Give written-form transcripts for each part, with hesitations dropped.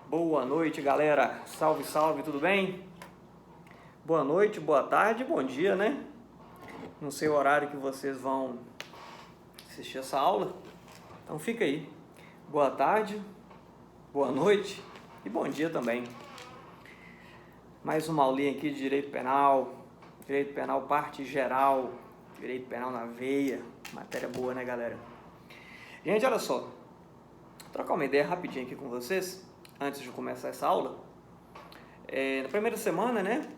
Boa noite, galera. Salve, salve, tudo bem? Boa noite, boa tarde, bom dia, né? Não sei o horário que vocês vão assistir essa aula, então fica aí. Boa tarde, boa noite e bom dia também. Mais uma aulinha aqui de Direito Penal parte geral, Direito Penal na veia, matéria boa, né, galera? Gente, olha só, vou trocar uma ideia rapidinho aqui com vocês, antes de começar essa aula. Na primeira semana, né,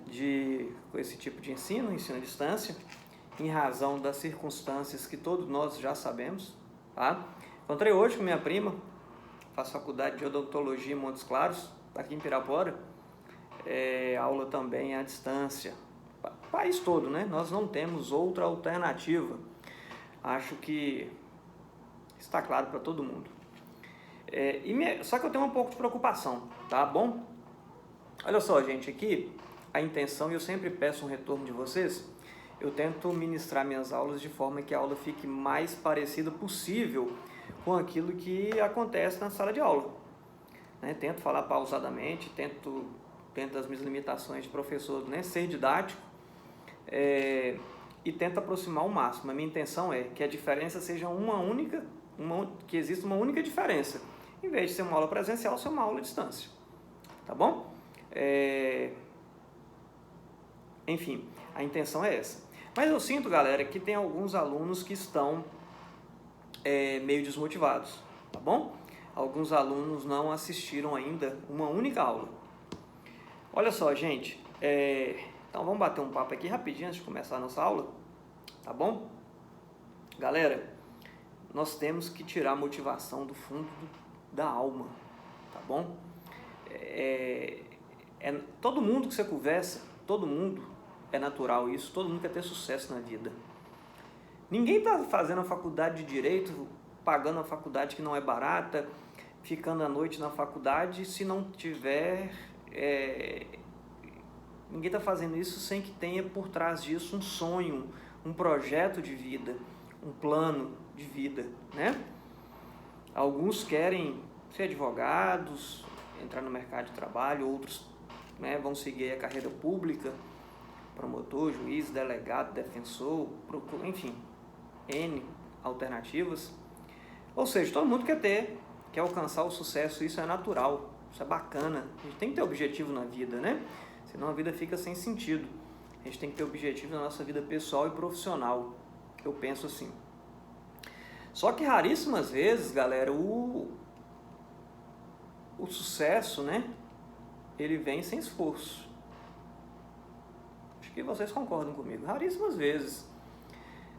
com esse tipo de ensino à distância, em razão das circunstâncias que todos nós já sabemos, tá? Encontrei hoje com minha prima, faço faculdade de odontologia em Montes Claros, aqui em Pirapora, aula também à distância, país todo, né? Nós não temos outra alternativa, acho que está claro para todo mundo. Só que eu tenho um pouco de preocupação, tá bom? Olha só, gente, aqui a intenção, e eu sempre peço um retorno de vocês, eu tento ministrar minhas aulas de forma que a aula fique mais parecida possível com aquilo que acontece na sala de aula, né? Tento falar pausadamente, tento das minhas limitações de professor, né, ser didático, e tento aproximar ao máximo. A minha intenção é que a diferença seja que exista uma única diferença, em vez de ser uma aula presencial, ser uma aula à distância, tá bom? Enfim, a intenção é essa. Mas eu sinto, galera, que tem alguns alunos que estão meio desmotivados, tá bom? Alguns alunos não assistiram ainda uma única aula. Olha só, gente, então vamos bater um papo aqui rapidinho antes de começar a nossa aula, tá bom? Galera, nós temos que tirar a motivação do fundo da alma, tá bom? Todo mundo que você conversa, todo mundo, é natural isso, todo mundo quer ter sucesso na vida. Ninguém está fazendo a faculdade de Direito, pagando a faculdade que não é barata, ficando à noite na faculdade, se não tiver... Ninguém está fazendo isso sem que tenha por trás disso um sonho, um projeto de vida, um plano de vida, né? Alguns querem ser advogados, entrar no mercado de trabalho, outros, né, vão seguir a carreira pública, promotor, juiz, delegado, defensor, enfim, N alternativas. Ou seja, todo mundo quer alcançar o sucesso, isso é natural, isso é bacana. A gente tem que ter objetivo na vida, né? Senão a vida fica sem sentido. A gente tem que ter objetivo na nossa vida pessoal e profissional, eu penso assim. Só que raríssimas vezes, galera, o sucesso, né, ele vem sem esforço. Acho que vocês concordam comigo. Raríssimas vezes.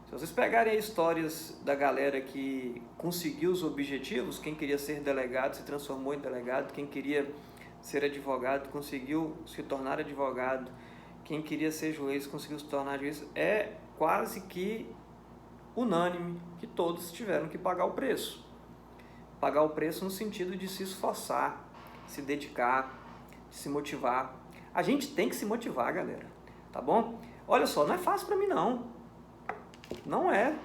Se vocês pegarem histórias da galera que conseguiu os objetivos, quem queria ser delegado se transformou em delegado, quem queria ser advogado conseguiu se tornar advogado, quem queria ser juiz conseguiu se tornar juiz, é quase que unânime que todos tiveram que pagar o preço. Pagar o preço no sentido de se esforçar, se dedicar, se motivar. A gente tem que se motivar, galera, tá bom? Olha só, não é fácil para mim não. Não é.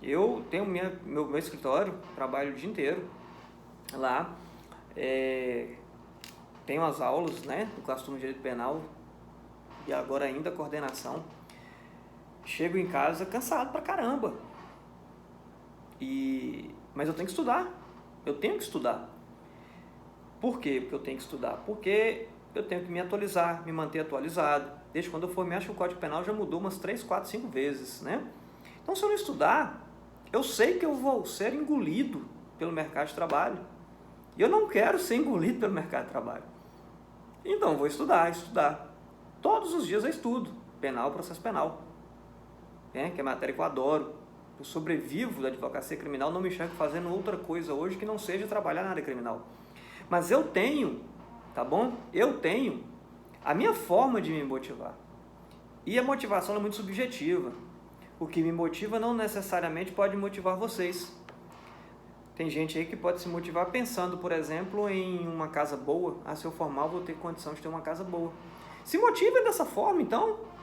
Eu tenho meu escritório, trabalho o dia inteiro lá, tenho as aulas, né, do costume de Direito Penal e agora ainda a coordenação. Chego em casa cansado pra caramba. Mas eu tenho que estudar. Eu tenho que estudar. Por quê? Porque eu tenho que estudar? Porque eu tenho que me atualizar, me manter atualizado. Desde quando eu formei, acho que o Código Penal já mudou umas 3, 4, 5 vezes, né? Então, se eu não estudar, eu sei que eu vou ser engolido pelo mercado de trabalho. E eu não quero ser engolido pelo mercado de trabalho. Então, eu vou estudar. Todos os dias eu estudo. Penal, processo penal. Que é matéria que eu adoro. Eu sobrevivo da advocacia criminal, não me enxergo fazendo outra coisa hoje que não seja trabalhar na área criminal. Mas eu tenho, tá bom? Eu tenho a minha forma de me motivar. E a motivação é muito subjetiva. O que me motiva não necessariamente pode motivar vocês. Tem gente aí que pode se motivar pensando, por exemplo, em uma casa boa. Se eu formar, eu vou ter condição de ter uma casa boa. Se motivem dessa forma, então.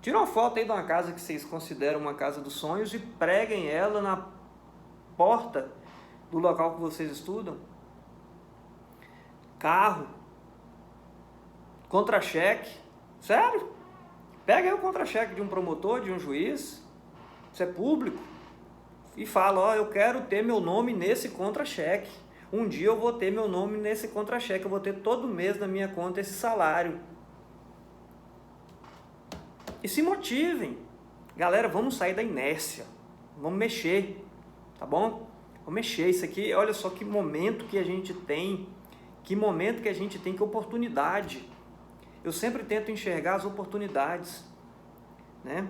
Tira uma foto aí de uma casa que vocês consideram uma casa dos sonhos e preguem ela na porta do local que vocês estudam. carro, contra-cheque, sério. Pega aí o contra-cheque de um promotor, de um juiz, isso é público, e fala, ó, eu quero ter meu nome nesse contra-cheque. Um dia eu vou ter meu nome nesse contra-cheque, eu vou ter todo mês na minha conta esse salário. E se motivem. Galera, vamos sair da inércia, vamos mexer, tá bom? Vamos mexer, isso aqui, olha só que momento que a gente tem, que oportunidade. Eu sempre tento enxergar as oportunidades, né?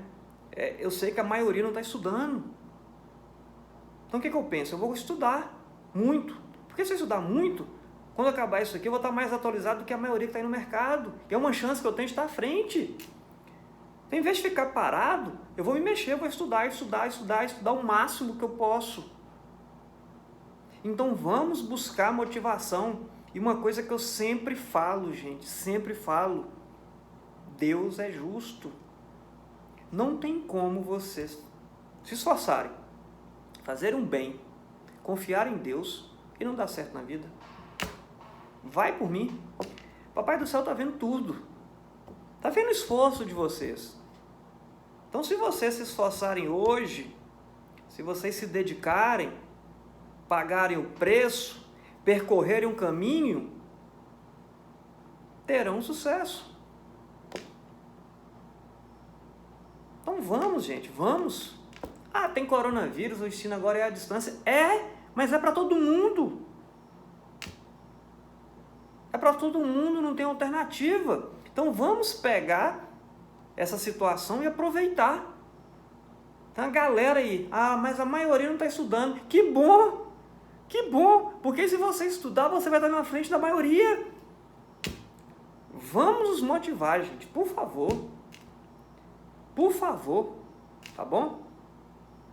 Eu sei que a maioria não está estudando. Então o que eu penso? Eu vou estudar muito. Porque se eu estudar muito, quando acabar isso aqui, eu vou estar mais atualizado do que a maioria que está aí no mercado. E é uma chance que eu tenho de estar à frente. Então, em vez de ficar parado, eu vou me mexer, eu vou estudar o máximo que eu posso. Então vamos buscar motivação. E uma coisa que eu sempre falo, gente, sempre falo, Deus é justo. Não tem como vocês se esforçarem, fazer um bem, confiar em Deus e não dar certo na vida. Vai por mim. Papai do céu está vendo tudo. Está vendo o esforço de vocês. Então, se vocês se esforçarem hoje, se vocês se dedicarem, pagarem o preço, percorrerem um caminho, terão sucesso. Então vamos, gente, vamos. Ah, tem coronavírus, o ensino agora é à distância. Mas é para todo mundo. É para todo mundo, não tem alternativa. Então vamos pegar essa situação e aproveitar. Então a galera aí, mas a maioria não está estudando. Que bom! Que bom! Porque se você estudar, você vai estar na frente da maioria. Vamos nos motivar, gente, por favor. Por favor, tá bom?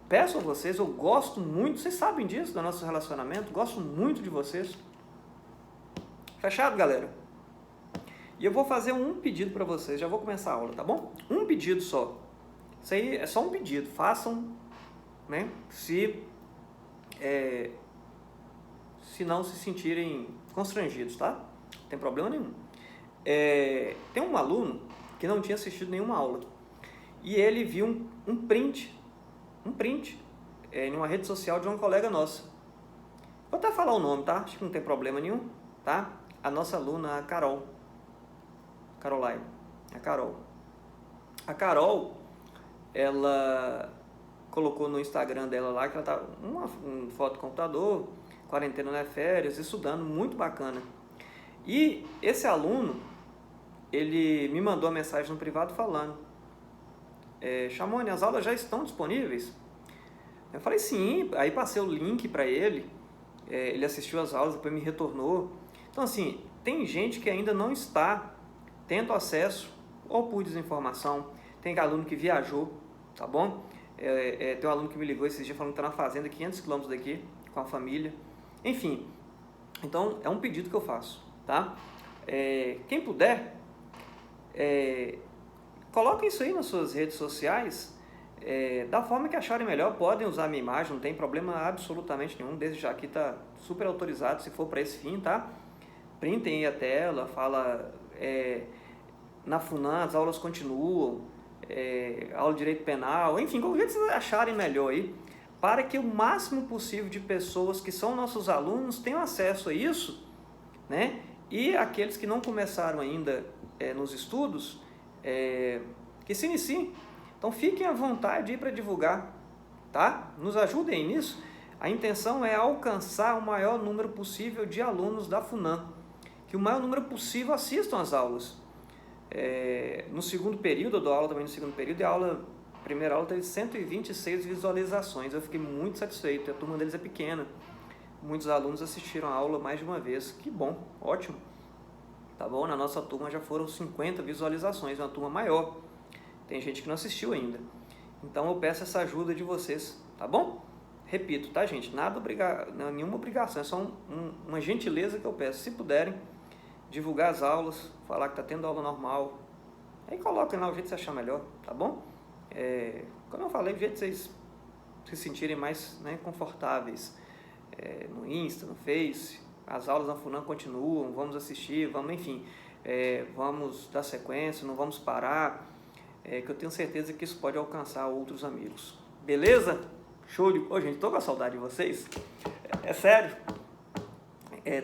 Peço a vocês, eu gosto muito, vocês sabem disso, do nosso relacionamento, gosto muito de vocês. Fechado, galera? E eu vou fazer um pedido para vocês, já vou começar a aula, tá bom? Um pedido só. Isso aí é só um pedido, façam, né? Se não se sentirem constrangidos, tá? Não tem problema nenhum. Tem um aluno que não tinha assistido nenhuma aula e ele viu um print em uma rede social de uma colega nossa. Vou até falar o nome, tá? Acho que não tem problema nenhum, tá? A nossa aluna, a Carol. Caroline. A Carol, ela colocou no Instagram dela lá que ela tá uma foto do computador, quarentena nas férias, estudando, muito bacana. E esse aluno, ele me mandou uma mensagem no privado falando, Chamone, as aulas já estão disponíveis? Eu falei sim, aí passei o link para ele, ele assistiu as aulas, depois me retornou. Então assim, tem gente que ainda não está tendo acesso ou por desinformação, tem aluno que viajou, tá bom? Tem um aluno que me ligou esses dias falando que está na fazenda, 500 km daqui, com a família. Enfim, então é um pedido que eu faço, tá? Quem puder, coloquem isso aí nas suas redes sociais, da forma que acharem melhor, podem usar a minha imagem, não tem problema absolutamente nenhum, desde já aqui está super autorizado se for para esse fim, tá? Printem aí a tela, fala, na FUNAM as aulas continuam, aula de direito penal, enfim, qualquer que vocês acharem melhor aí, para que o máximo possível de pessoas que são nossos alunos tenham acesso a isso, né? E aqueles que não começaram ainda nos estudos, que se iniciem. Então fiquem à vontade para divulgar, tá? Nos ajudem nisso. A intenção é alcançar o maior número possível de alunos da FUNAM, que o maior número possível assistam às aulas. No segundo período, eu dou aula também no segundo período, e a primeira aula teve 126 visualizações. Eu fiquei muito satisfeito, a turma deles é pequena. Muitos alunos assistiram a aula mais de uma vez. Que bom, ótimo. Tá bom? Na nossa turma já foram 50 visualizações, uma turma maior. Tem gente que não assistiu ainda. Então eu peço essa ajuda de vocês, tá bom? Repito, tá, gente? Nenhuma obrigação, é só uma gentileza que eu peço. Se puderem, divulgar as aulas, falar que está tendo aula normal. Aí coloquem lá o jeito que você achar melhor, tá bom? Como eu falei, o jeito que vocês se sentirem mais, né, confortáveis. No Insta, no Face, as aulas na FUNAM continuam, vamos assistir, vamos, enfim, vamos dar sequência, não vamos parar, que eu tenho certeza que isso pode alcançar outros amigos. Beleza? Show de... Ô, gente, tô com a saudade de vocês. É sério.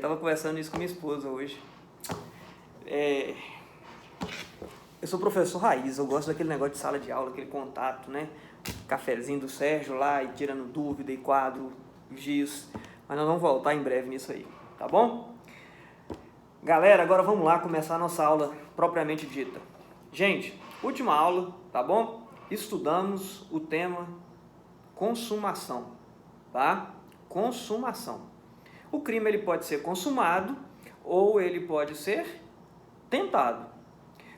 Tava conversando isso com minha esposa hoje. Eu sou professor raiz, eu gosto daquele negócio de sala de aula, aquele contato, né? Cafezinho do Sérgio lá e tirando dúvida e quadro, giz. Mas nós vamos voltar em breve nisso aí, tá bom? Galera, agora vamos lá começar a nossa aula propriamente dita. Gente, última aula, tá bom? Estudamos o tema consumação, tá? Consumação. O crime ele pode ser consumado ou ele pode ser tentado.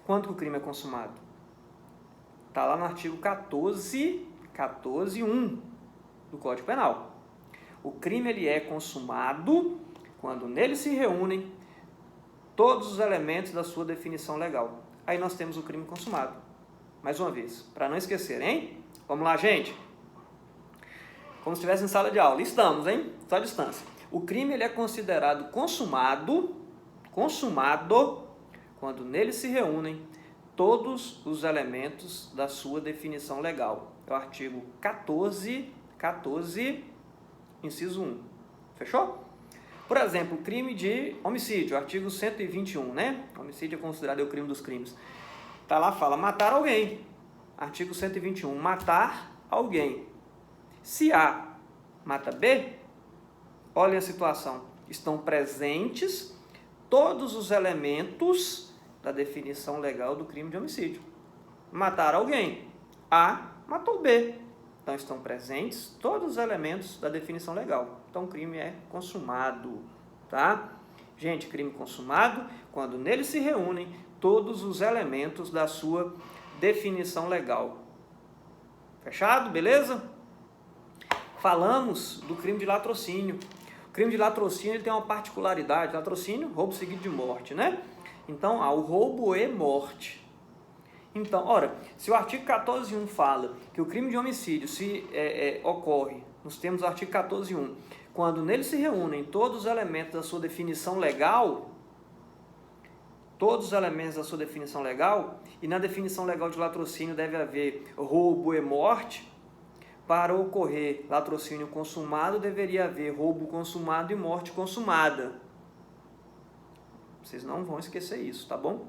Quando que o crime é consumado? Está lá no artigo 14.1 do Código Penal. O crime ele é consumado quando nele se reúnem todos os elementos da sua definição legal. Aí nós temos o crime consumado. Mais uma vez, para não esquecer, hein? Vamos lá, gente. Como se estivesse em sala de aula. Estamos, hein? Só a distância. O crime ele é considerado consumado quando nele se reúnem todos os elementos da sua definição legal. É o artigo 14, inciso 1. Fechou? Por exemplo, crime de homicídio, artigo 121, né? Homicídio é considerado o crime dos crimes. Tá lá, fala matar alguém. Artigo 121, matar alguém. Se A mata B, olha a situação. Estão presentes todos os elementos da definição legal do crime de homicídio. Matar alguém. A matou B. Então, estão presentes todos os elementos da definição legal. Então, o crime é consumado, tá? Gente, crime consumado quando nele se reúnem todos os elementos da sua definição legal. Fechado? Beleza? Falamos do crime de latrocínio. O crime de latrocínio ele tem uma particularidade. Latrocínio, roubo seguido de morte, né? Então, há o roubo e morte. Então, ora, se o artigo 14.1 fala que o crime de homicídio ocorre, nos termos do artigo 14.1, quando nele se reúnem todos os elementos da sua definição legal, e na definição legal de latrocínio deve haver roubo e morte, para ocorrer latrocínio consumado, deveria haver roubo consumado e morte consumada. Vocês não vão esquecer isso, tá bom?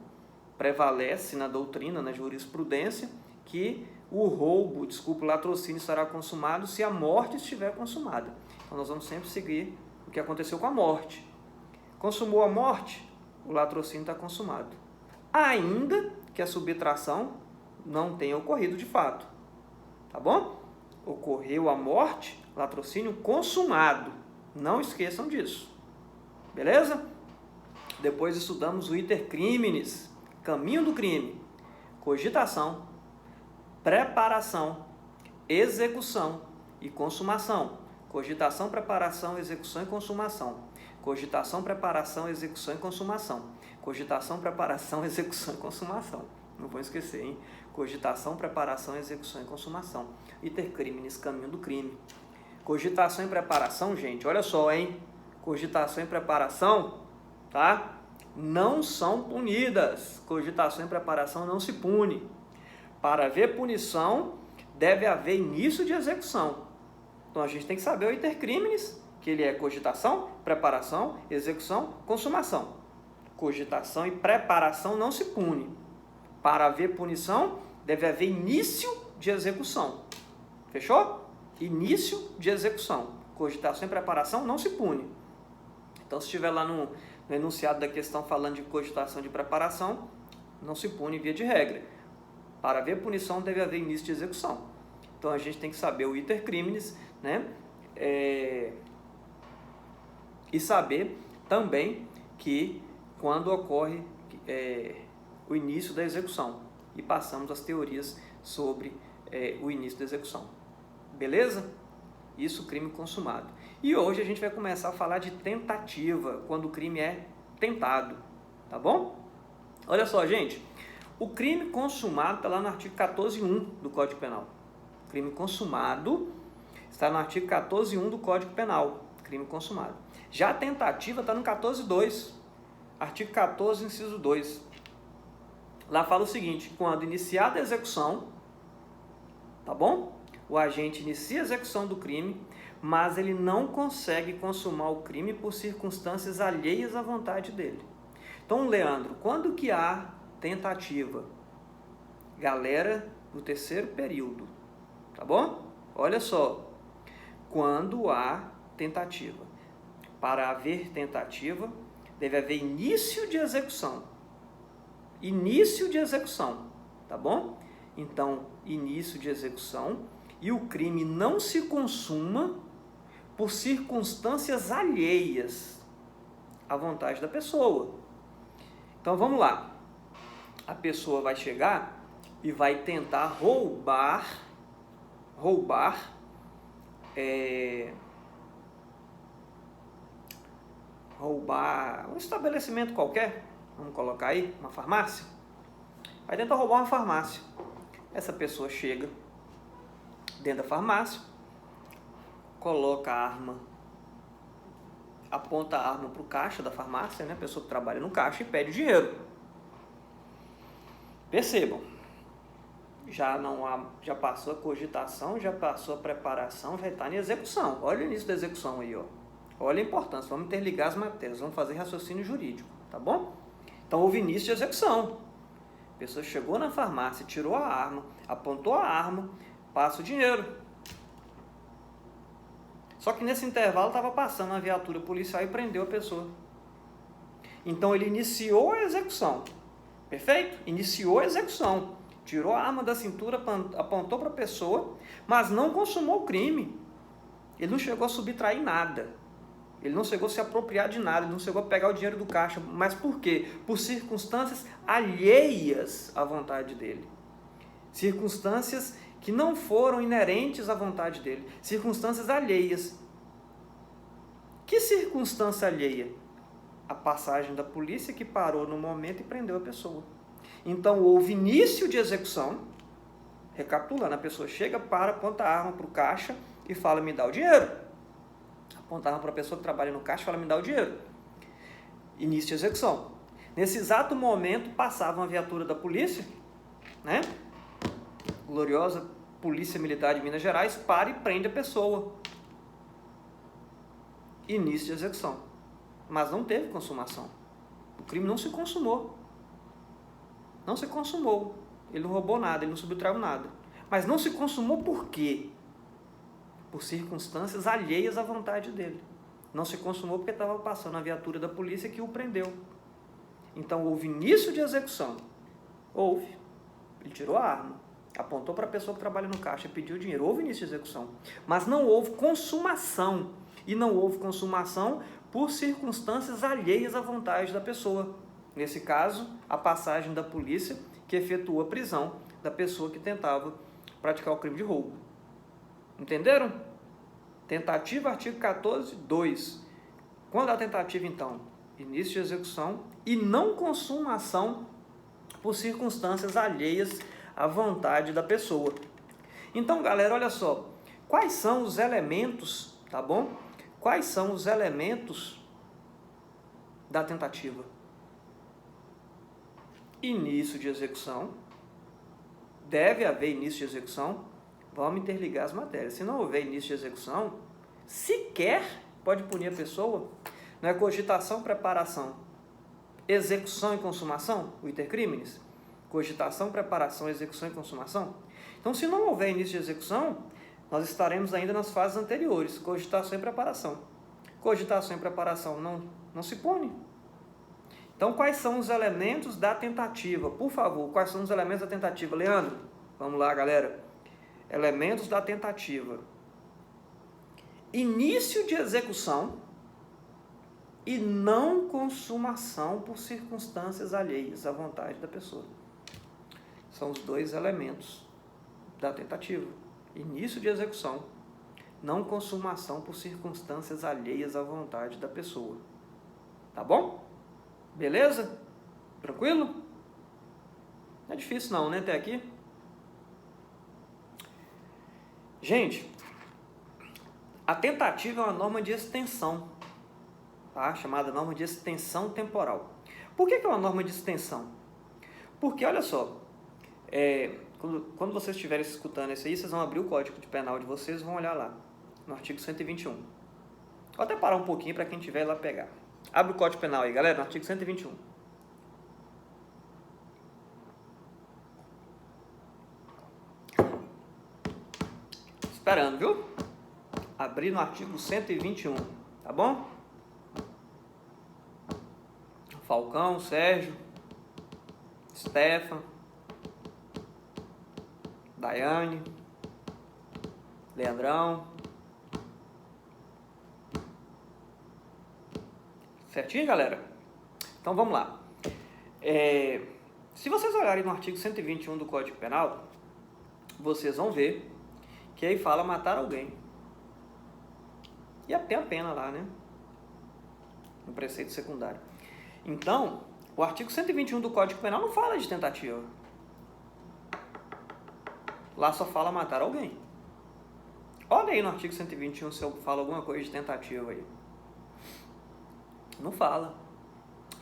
Prevalece na doutrina, na jurisprudência, que o latrocínio estará consumado se a morte estiver consumada. Então, nós vamos sempre seguir o que aconteceu com a morte. Consumou a morte, o latrocínio está consumado. Ainda que a subtração não tenha ocorrido de fato. Tá bom? Ocorreu a morte, latrocínio consumado. Não esqueçam disso. Beleza? Depois estudamos o iter criminis, caminho do crime, cogitação, preparação, execução e consumação. Cogitação, preparação, execução e consumação. Cogitação, preparação, execução e consumação. Cogitação, preparação, execução e consumação. Não vou esquecer, hein? Cogitação, preparação, execução e consumação. Iter criminis, caminho do crime. Cogitação e preparação, gente, olha só, hein? Cogitação e preparação, tá? Não são punidas. Cogitação e preparação não se pune. Para haver punição, deve haver início de execução. Então, a gente tem que saber o iter criminis, que ele é cogitação, preparação, execução, consumação. Cogitação e preparação não se pune. Para haver punição, deve haver início de execução. Fechou? Início de execução. Cogitação e preparação não se pune. Então, se estiver lá no enunciado da questão falando de cogitação de preparação, não se pune via de regra. Para haver punição, deve haver início de execução. Então, a gente tem que saber o iter criminis, né? E saber também que quando ocorre o início da execução. E passamos as teorias sobre o início da execução. Beleza? Isso, crime consumado. E hoje a gente vai começar a falar de tentativa, quando o crime é tentado. Tá bom? Olha só, gente. O crime consumado está lá no artigo 14.1 do Código Penal. Crime consumado está no artigo 14.1 do Código Penal. Crime consumado. Já a tentativa está no 14.2, artigo 14, inciso 2. Lá fala o seguinte: quando iniciada a execução, tá bom? O agente inicia a execução do crime, mas ele não consegue consumar o crime por circunstâncias alheias à vontade dele. Então, Leandro, quando que há tentativa? Galera do terceiro período, tá bom? Olha só, quando há tentativa. Para haver tentativa, deve haver início de execução. Início de execução, tá bom? Então, início de execução e o crime não se consuma por circunstâncias alheias à vontade da pessoa. Então, vamos lá. A pessoa vai chegar e vai tentar roubar um estabelecimento qualquer, vamos colocar aí, uma farmácia. Vai tentar roubar uma farmácia. Essa pessoa chega dentro da farmácia, coloca a arma, aponta a arma para o caixa da farmácia, né? A pessoa que trabalha no caixa, e pede dinheiro. Percebam, já passou a cogitação, já passou a preparação, já está em execução. Olha o início da execução aí, ó. Olha a importância, vamos interligar as matérias, vamos fazer raciocínio jurídico, tá bom? Então houve início de execução. A pessoa chegou na farmácia, tirou a arma, apontou a arma, passa o dinheiro. Só que nesse intervalo estava passando uma viatura policial e prendeu a pessoa. Então ele iniciou a execução. Perfeito? Iniciou a execução. Tirou a arma da cintura, apontou para a pessoa, mas não consumou o crime. Ele não chegou a subtrair nada. Ele não chegou a se apropriar de nada, ele não chegou a pegar o dinheiro do caixa. Mas por quê? Por circunstâncias alheias à vontade dele. Circunstâncias que não foram inerentes à vontade dele. Circunstâncias alheias. Que circunstância alheia? A passagem da polícia que parou no momento e prendeu a pessoa. Então houve início de execução. Recapitulando, a pessoa chega, aponta a arma para o caixa e fala: me dá o dinheiro. Aponta a arma para a pessoa que trabalha no caixa e fala: me dá o dinheiro. Início de execução. Nesse exato momento passava uma viatura da polícia, né? Gloriosa Polícia Militar de Minas Gerais, para e prende a pessoa. Início de execução. Mas não teve consumação. O crime não se consumou. Não se consumou. Ele não roubou nada, ele não subtraiu nada. Mas não se consumou por quê? Por circunstâncias alheias à vontade dele. Não se consumou porque estava passando a viatura da polícia que o prendeu. Então houve início de execução. Houve. Ele tirou a arma, apontou para a pessoa que trabalha no caixa e pediu dinheiro. Houve início de execução. Mas não houve consumação. E não houve consumação por circunstâncias alheias à vontade da pessoa. Nesse caso, a passagem da polícia que efetuou a prisão da pessoa que tentava praticar o crime de roubo. Entenderam? Tentativa, artigo 14, 2. Quando há tentativa, então? Início de execução e não consumação por circunstâncias alheias à vontade da pessoa. Então, galera, olha só. Quais são os elementos, tá bom? Quais são os elementos da tentativa? Início de execução. Deve haver início de execução. Vamos interligar as matérias. Se não houver início de execução, sequer pode punir a pessoa. Não é cogitação, preparação, execução e consumação, o iter criminis? Cogitação, preparação, execução e consumação. Então, se não houver início de execução, nós estaremos ainda nas fases anteriores, cogitação e preparação. Cogitação e preparação não se pune. Então, quais são os elementos da tentativa? Por favor, quais são os elementos da tentativa? Leandro, vamos lá, galera. Elementos da tentativa. Início de execução e não consumação por circunstâncias alheias à vontade da pessoa. São os dois elementos da tentativa. Início de execução, não consumação por circunstâncias alheias à vontade da pessoa. Tá bom? Beleza? Tranquilo? Não é difícil não, né, até aqui? Gente, a tentativa é uma norma de extensão. tá? Chamada norma de extensão temporal. Por que é uma norma de extensão? Porque, olha só, quando vocês estiverem escutando isso aí, vocês vão abrir o Código Penal de vocês e vão olhar lá, no artigo 121. Vou até parar um pouquinho para quem estiver lá pegar. Abre o Código Penal aí, galera, no artigo 121. Esperando, viu? Abrir no artigo 121, tá bom? Falcão, Sérgio, Stefan, Daiane, Leandrão. Certinho, galera? Então vamos lá. Se vocês olharem no artigo 121 do Código Penal, vocês vão ver que aí fala matar alguém. E tem a pena lá, né? No preceito secundário. Então, o artigo 121 do Código Penal não fala de tentativa. Lá só fala matar alguém. Olha aí no artigo 121 se eu falo alguma coisa de tentativa aí. Não fala.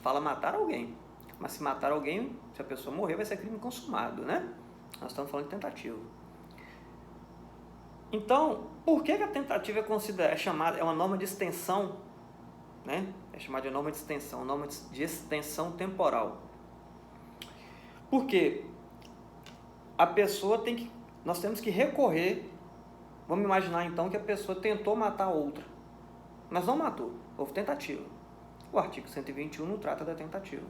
Fala matar alguém. Mas se matar alguém, se a pessoa morrer, vai ser crime consumado, né? Nós estamos falando de tentativa. Então, por que a tentativa é uma norma de extensão, né? É chamada de norma de extensão, norma de extensão temporal. Porque a pessoa nós temos que recorrer. Vamos imaginar então que a pessoa tentou matar outra, mas não matou, houve tentativa. O artigo 121 não trata da tentativa.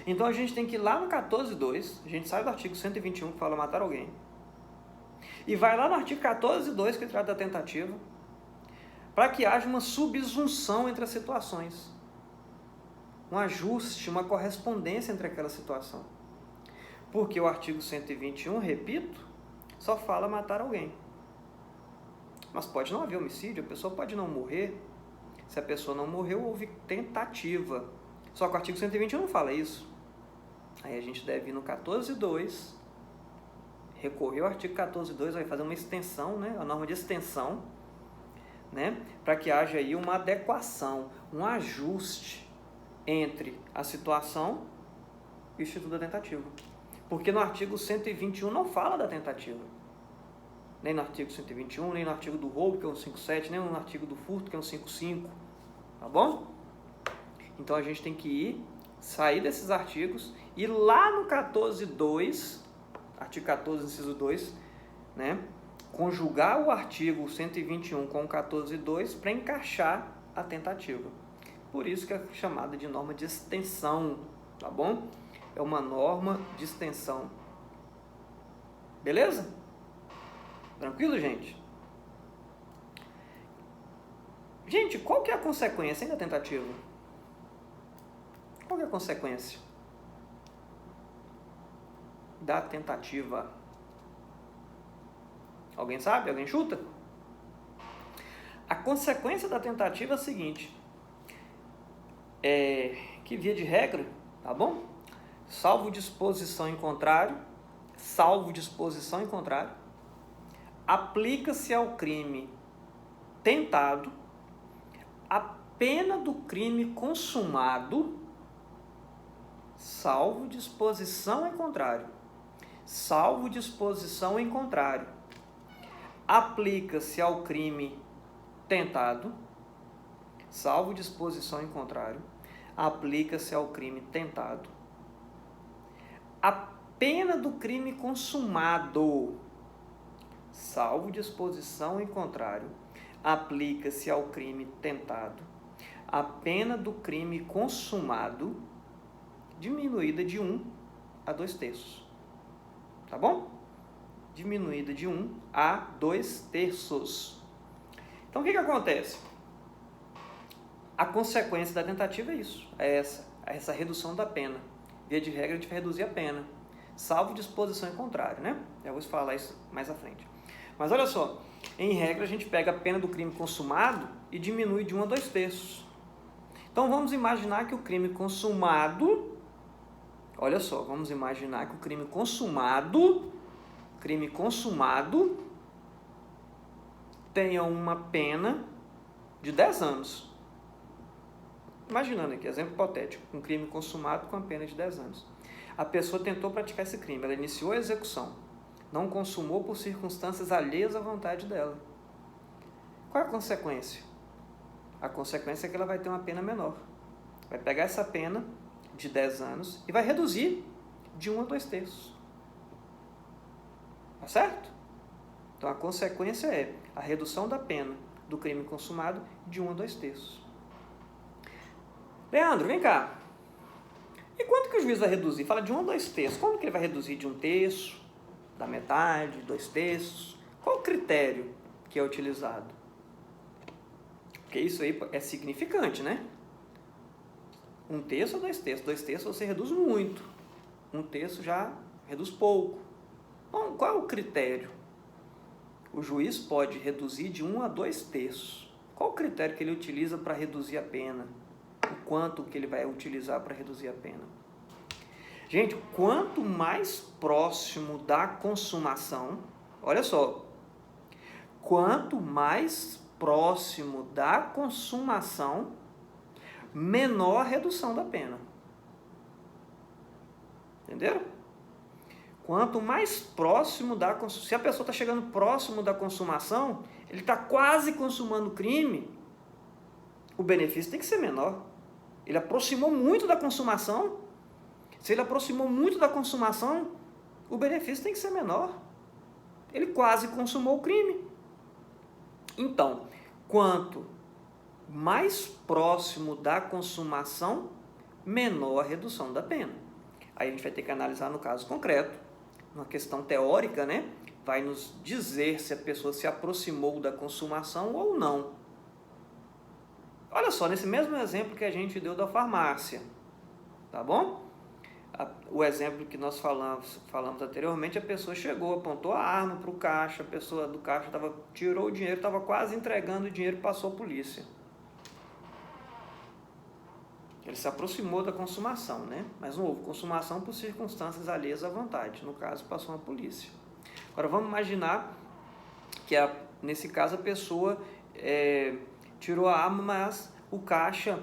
Então a gente tem que ir lá no 14.2, a gente sai do artigo 121 que fala matar alguém, e vai lá no artigo 14.2 que trata da tentativa, para que haja uma subsunção entre as situações, um ajuste, uma correspondência entre aquela situação. Porque o artigo 121, repito, só fala matar alguém. Mas pode não haver homicídio, a pessoa pode não morrer. Se a pessoa não morreu, houve tentativa. Só que o artigo 121 não fala isso. Aí a gente deve ir no 14.2, recorrer ao artigo 14.2, vai fazer uma extensão, né, a norma de extensão, né, para que haja aí uma adequação, um ajuste entre a situação e o instituto da tentativa. Porque no artigo 121 não fala da tentativa. Nem no artigo 121, nem no artigo do roubo, que é o 157, nem no artigo do furto, que é o 155. Tá bom? Então a gente tem que sair desses artigos e lá no 14.2, artigo 14, inciso 2, né, conjugar o artigo 121 com o 14.2 para encaixar a tentativa. Por isso que é chamada de norma de extensão, tá bom? É uma norma de extensão. Beleza? Tranquilo, gente? Gente, qual que é a consequência, hein, da tentativa? Qual que é a consequência da tentativa? Alguém sabe? Alguém chuta? A consequência da tentativa é a seguinte, que via de regra, tá bom? Salvo disposição em contrário, aplica-se ao crime tentado a pena do crime consumado, salvo disposição em contrário. Aplica-se ao crime tentado, salvo disposição em contrário, aplica-se ao crime tentado a pena do crime consumado, salvo disposição em contrário, aplica-se ao crime tentado a pena do crime consumado, diminuída de 1 a 2/3. Tá bom? Diminuída de 1 a 2/3. Então, o que acontece? A consequência da tentativa é isso, essa redução da pena. Via de regra, a gente vai reduzir a pena, salvo disposição em contrário, né? Eu vou falar isso mais à frente. Mas olha só, em regra, a gente pega a pena do crime consumado e diminui de 1 a 2/3. Então, vamos imaginar que o crime consumado, olha só, vamos imaginar que o crime consumado tenha uma pena de 10 anos. Imaginando aqui, exemplo hipotético, um crime consumado com a pena de 10 anos. A pessoa tentou praticar esse crime, ela iniciou a execução, não consumou por circunstâncias alheias à vontade dela. Qual é a consequência? A consequência é que ela vai ter uma pena menor. Vai pegar essa pena de 10 anos e vai reduzir de 1 a 2 terços. Tá certo? Então a consequência é a redução da pena do crime consumado de 1 a 2 terços. Leandro, vem cá. E quanto que o juiz vai reduzir? Fala de 1 a 2 terços. Como que ele vai reduzir de 1 terço, da metade, 2 terços? Qual o critério que é utilizado? Porque isso aí é significante, né? 1 terço ou 2 terços? 2 terços você reduz muito. 1 terço já reduz pouco. Bom, qual é o critério? O juiz pode reduzir de 1 a 2 terços. Qual o critério que ele utiliza para reduzir a pena? O quanto que ele vai utilizar para reduzir a pena? Gente, quanto mais próximo da consumação, olha só, quanto mais próximo da consumação, menor a redução da pena. Entenderam? Quanto mais próximo da consumação, se a pessoa está chegando próximo da consumação, ele está quase consumando o crime, o benefício tem que ser menor. Ele aproximou muito da consumação. Se ele aproximou muito da consumação, o benefício tem que ser menor. Ele quase consumou o crime. Então, quanto mais próximo da consumação, menor a redução da pena. Aí a gente vai ter que analisar no caso concreto, uma questão teórica, né? Vai nos dizer se a pessoa se aproximou da consumação ou não. Olha só, nesse mesmo exemplo que a gente deu da farmácia, tá bom? O exemplo que nós falamos anteriormente, a pessoa chegou, apontou a arma para o caixa, a pessoa do caixa tirou o dinheiro, estava quase entregando o dinheiro e passou a polícia. Ele se aproximou da consumação, né? Mas não houve consumação por circunstâncias alheias à vontade. No caso, passou a polícia. Agora, vamos imaginar que, nesse caso, a pessoa tirou a arma, mas o caixa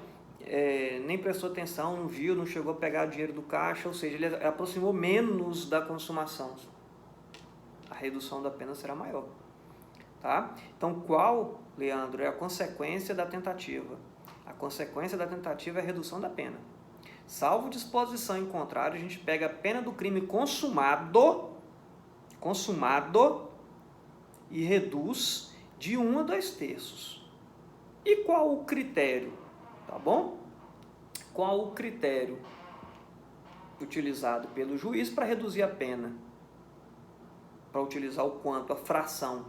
nem prestou atenção, não viu, não chegou a pegar o dinheiro do caixa, ou seja, ele aproximou menos da consumação. A redução da pena será maior. Tá? Então, qual, Leandro, é a consequência da tentativa? A consequência da tentativa é a redução da pena. Salvo disposição em contrário, a gente pega a pena do crime consumado e reduz de 1 a 2 terços. E qual o critério? Tá bom? Qual o critério utilizado pelo juiz para reduzir a pena? Para utilizar o quanto? A fração.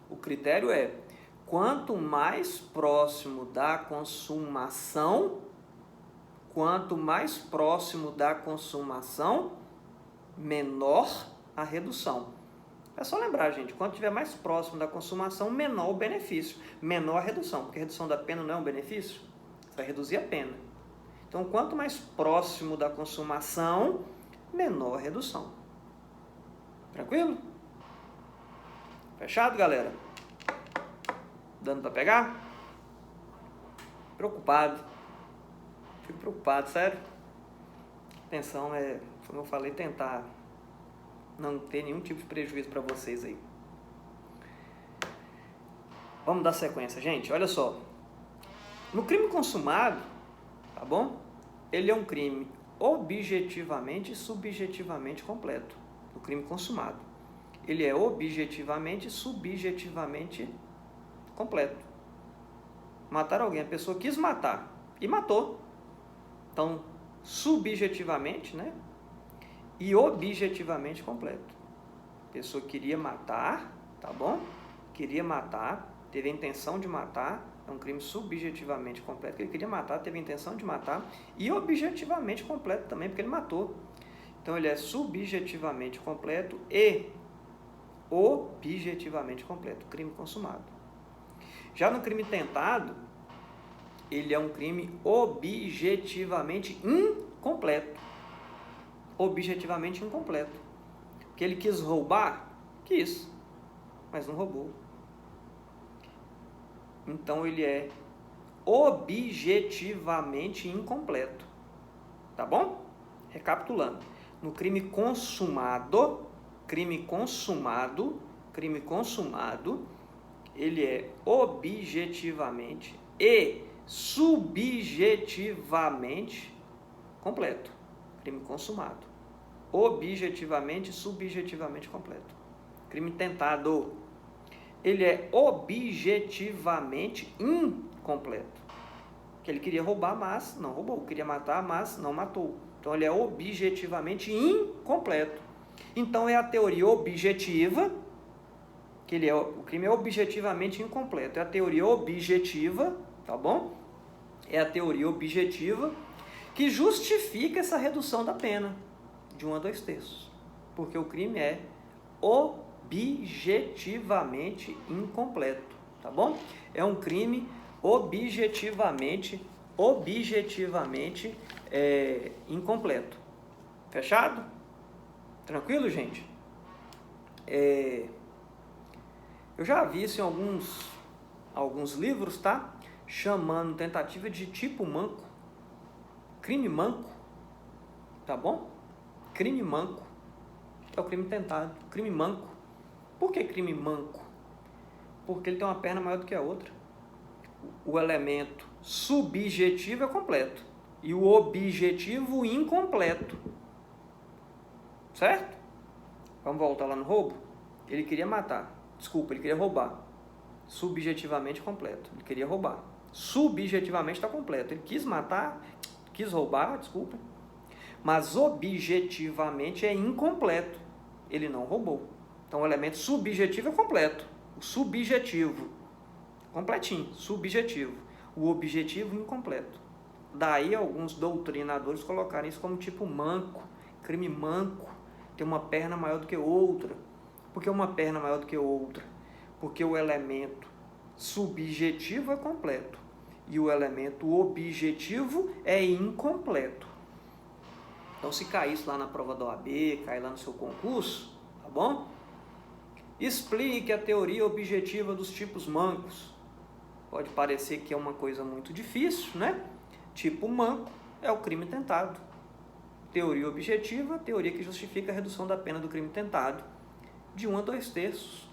O critério é: quanto mais próximo da consumação, menor a redução. É só lembrar, gente, quanto estiver mais próximo da consumação, menor o benefício, menor a redução, porque a redução da pena não é um benefício, vai reduzir a pena. Então, quanto mais próximo da consumação, menor a redução. Tranquilo? Fechado, galera? Dando para pegar? Preocupado. Fico preocupado, sério. A intenção é, como eu falei, tentar não ter nenhum tipo de prejuízo para vocês aí. Vamos dar sequência, gente. Olha só. No crime consumado, tá bom? Ele é um crime objetivamente e subjetivamente completo. No crime consumado. Ele é objetivamente e subjetivamente completo. Matar alguém, a pessoa quis matar e matou. Então, subjetivamente, né? E objetivamente completo. A pessoa queria matar, tá bom? Queria matar, teve a intenção de matar, é um crime subjetivamente completo, ele queria matar, teve a intenção de matar, e objetivamente completo também, porque ele matou. Então, ele é subjetivamente completo e objetivamente completo, crime consumado. Já no crime tentado, ele é um crime objetivamente incompleto. Objetivamente incompleto. Porque ele quis roubar? Quis, mas não roubou. Então ele é objetivamente incompleto. Tá bom? Recapitulando. No crime consumado, ele é objetivamente e subjetivamente completo. Crime consumado. Objetivamente e subjetivamente completo. Crime tentado, ele é objetivamente incompleto. Que ele queria roubar, mas não roubou. Queria matar, mas não matou. Então ele é objetivamente incompleto. Então é a teoria objetiva, que o crime é objetivamente incompleto. É a teoria objetiva, tá bom? É a teoria objetiva que justifica essa redução da pena de 1 a 2 terços. Porque o crime é objetivamente incompleto, tá bom? É um crime objetivamente incompleto. Fechado? Tranquilo, gente? Eu já vi isso em alguns livros, tá? Chamando tentativa de tipo manco. Crime manco. Tá bom? Crime manco. É o crime tentado. Crime manco. Por que crime manco? Porque ele tem uma perna maior do que a outra. O elemento subjetivo é completo. E o objetivo incompleto. Certo? Vamos voltar lá no roubo? Ele queria matar. Desculpa, ele queria roubar. Subjetivamente completo. Ele queria roubar. Subjetivamente está completo. Ele quis matar, quis roubar, desculpa. Mas objetivamente é incompleto. Ele não roubou. Então o elemento subjetivo é completo. O subjetivo, completinho, subjetivo. O objetivo incompleto. Daí alguns doutrinadores colocaram isso como tipo manco, crime manco. Tem uma perna maior do que outra. Por que uma perna maior do que outra? Porque o elemento subjetivo é completo e o elemento objetivo é incompleto. Então, se cair isso lá na prova da OAB, cair lá no seu concurso, tá bom? Explique a teoria objetiva dos tipos mancos. Pode parecer que é uma coisa muito difícil, né? Tipo manco é o crime tentado. Teoria objetiva, teoria que justifica a redução da pena do crime tentado de 1 a 2 terços.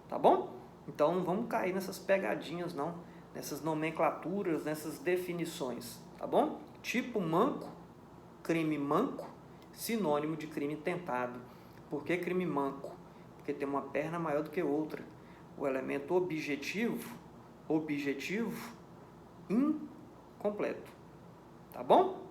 Tá bom? Então não vamos cair nessas pegadinhas não, nessas nomenclaturas, nessas definições, tá bom? Tipo manco, crime manco, sinônimo de crime tentado. Por que crime manco? Porque tem uma perna maior do que outra. O elemento objetivo incompleto. Tá bom?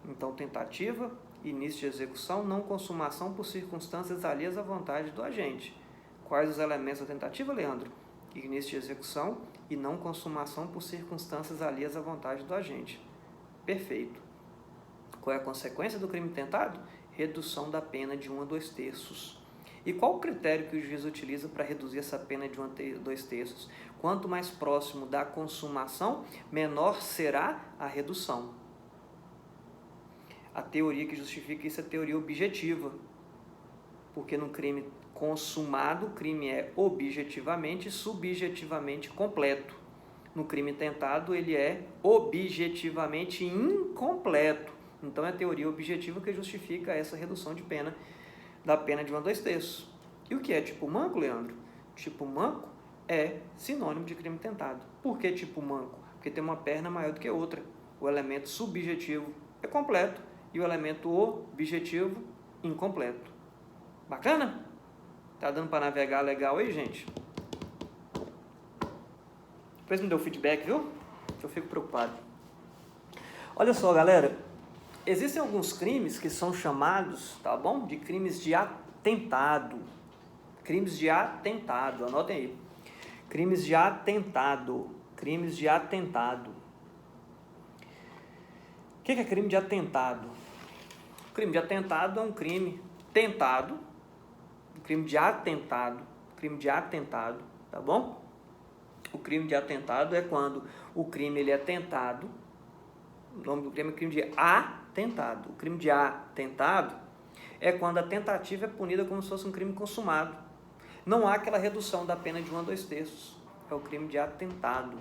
Então, tentativa, início de execução, não consumação por circunstâncias alheias à vontade do agente. Quais os elementos da tentativa, Leandro? Início de execução e não consumação por circunstâncias alheias à vontade do agente. Perfeito. Qual é a consequência do crime tentado? Redução da pena de 1 a 2 terços. E qual o critério que o juiz utiliza para reduzir essa pena de 1 a 2 terços? Quanto mais próximo da consumação, menor será a redução. A teoria que justifica isso é a teoria objetiva, porque no crime consumado, o crime é objetivamente e subjetivamente completo. No crime tentado, ele é objetivamente incompleto. Então, é a teoria objetiva que justifica essa redução de pena, da pena de 1 a 2 terços. E o que é tipo manco, Leandro? Tipo manco é sinônimo de crime tentado. Por que tipo manco? Porque tem uma perna maior do que a outra. O elemento subjetivo é completo e o elemento objetivo incompleto. Bacana? Tá dando para navegar legal aí, gente? Depois me deu feedback, viu? Eu fico preocupado. Olha só, galera. Existem alguns crimes que são chamados, tá bom? De crimes de atentado. Crimes de atentado, anotem aí. Crimes de atentado. Crimes de atentado. O que é crime de atentado? O crime de atentado é um crime tentado. Crime de atentado. Crime de atentado, tá bom? O crime de atentado é quando o crime ele é tentado. O nome do crime é crime de atentado. O crime de atentado é quando a tentativa é punida como se fosse um crime consumado. Não há aquela redução da pena de 1 a 2 terços. É o crime de atentado.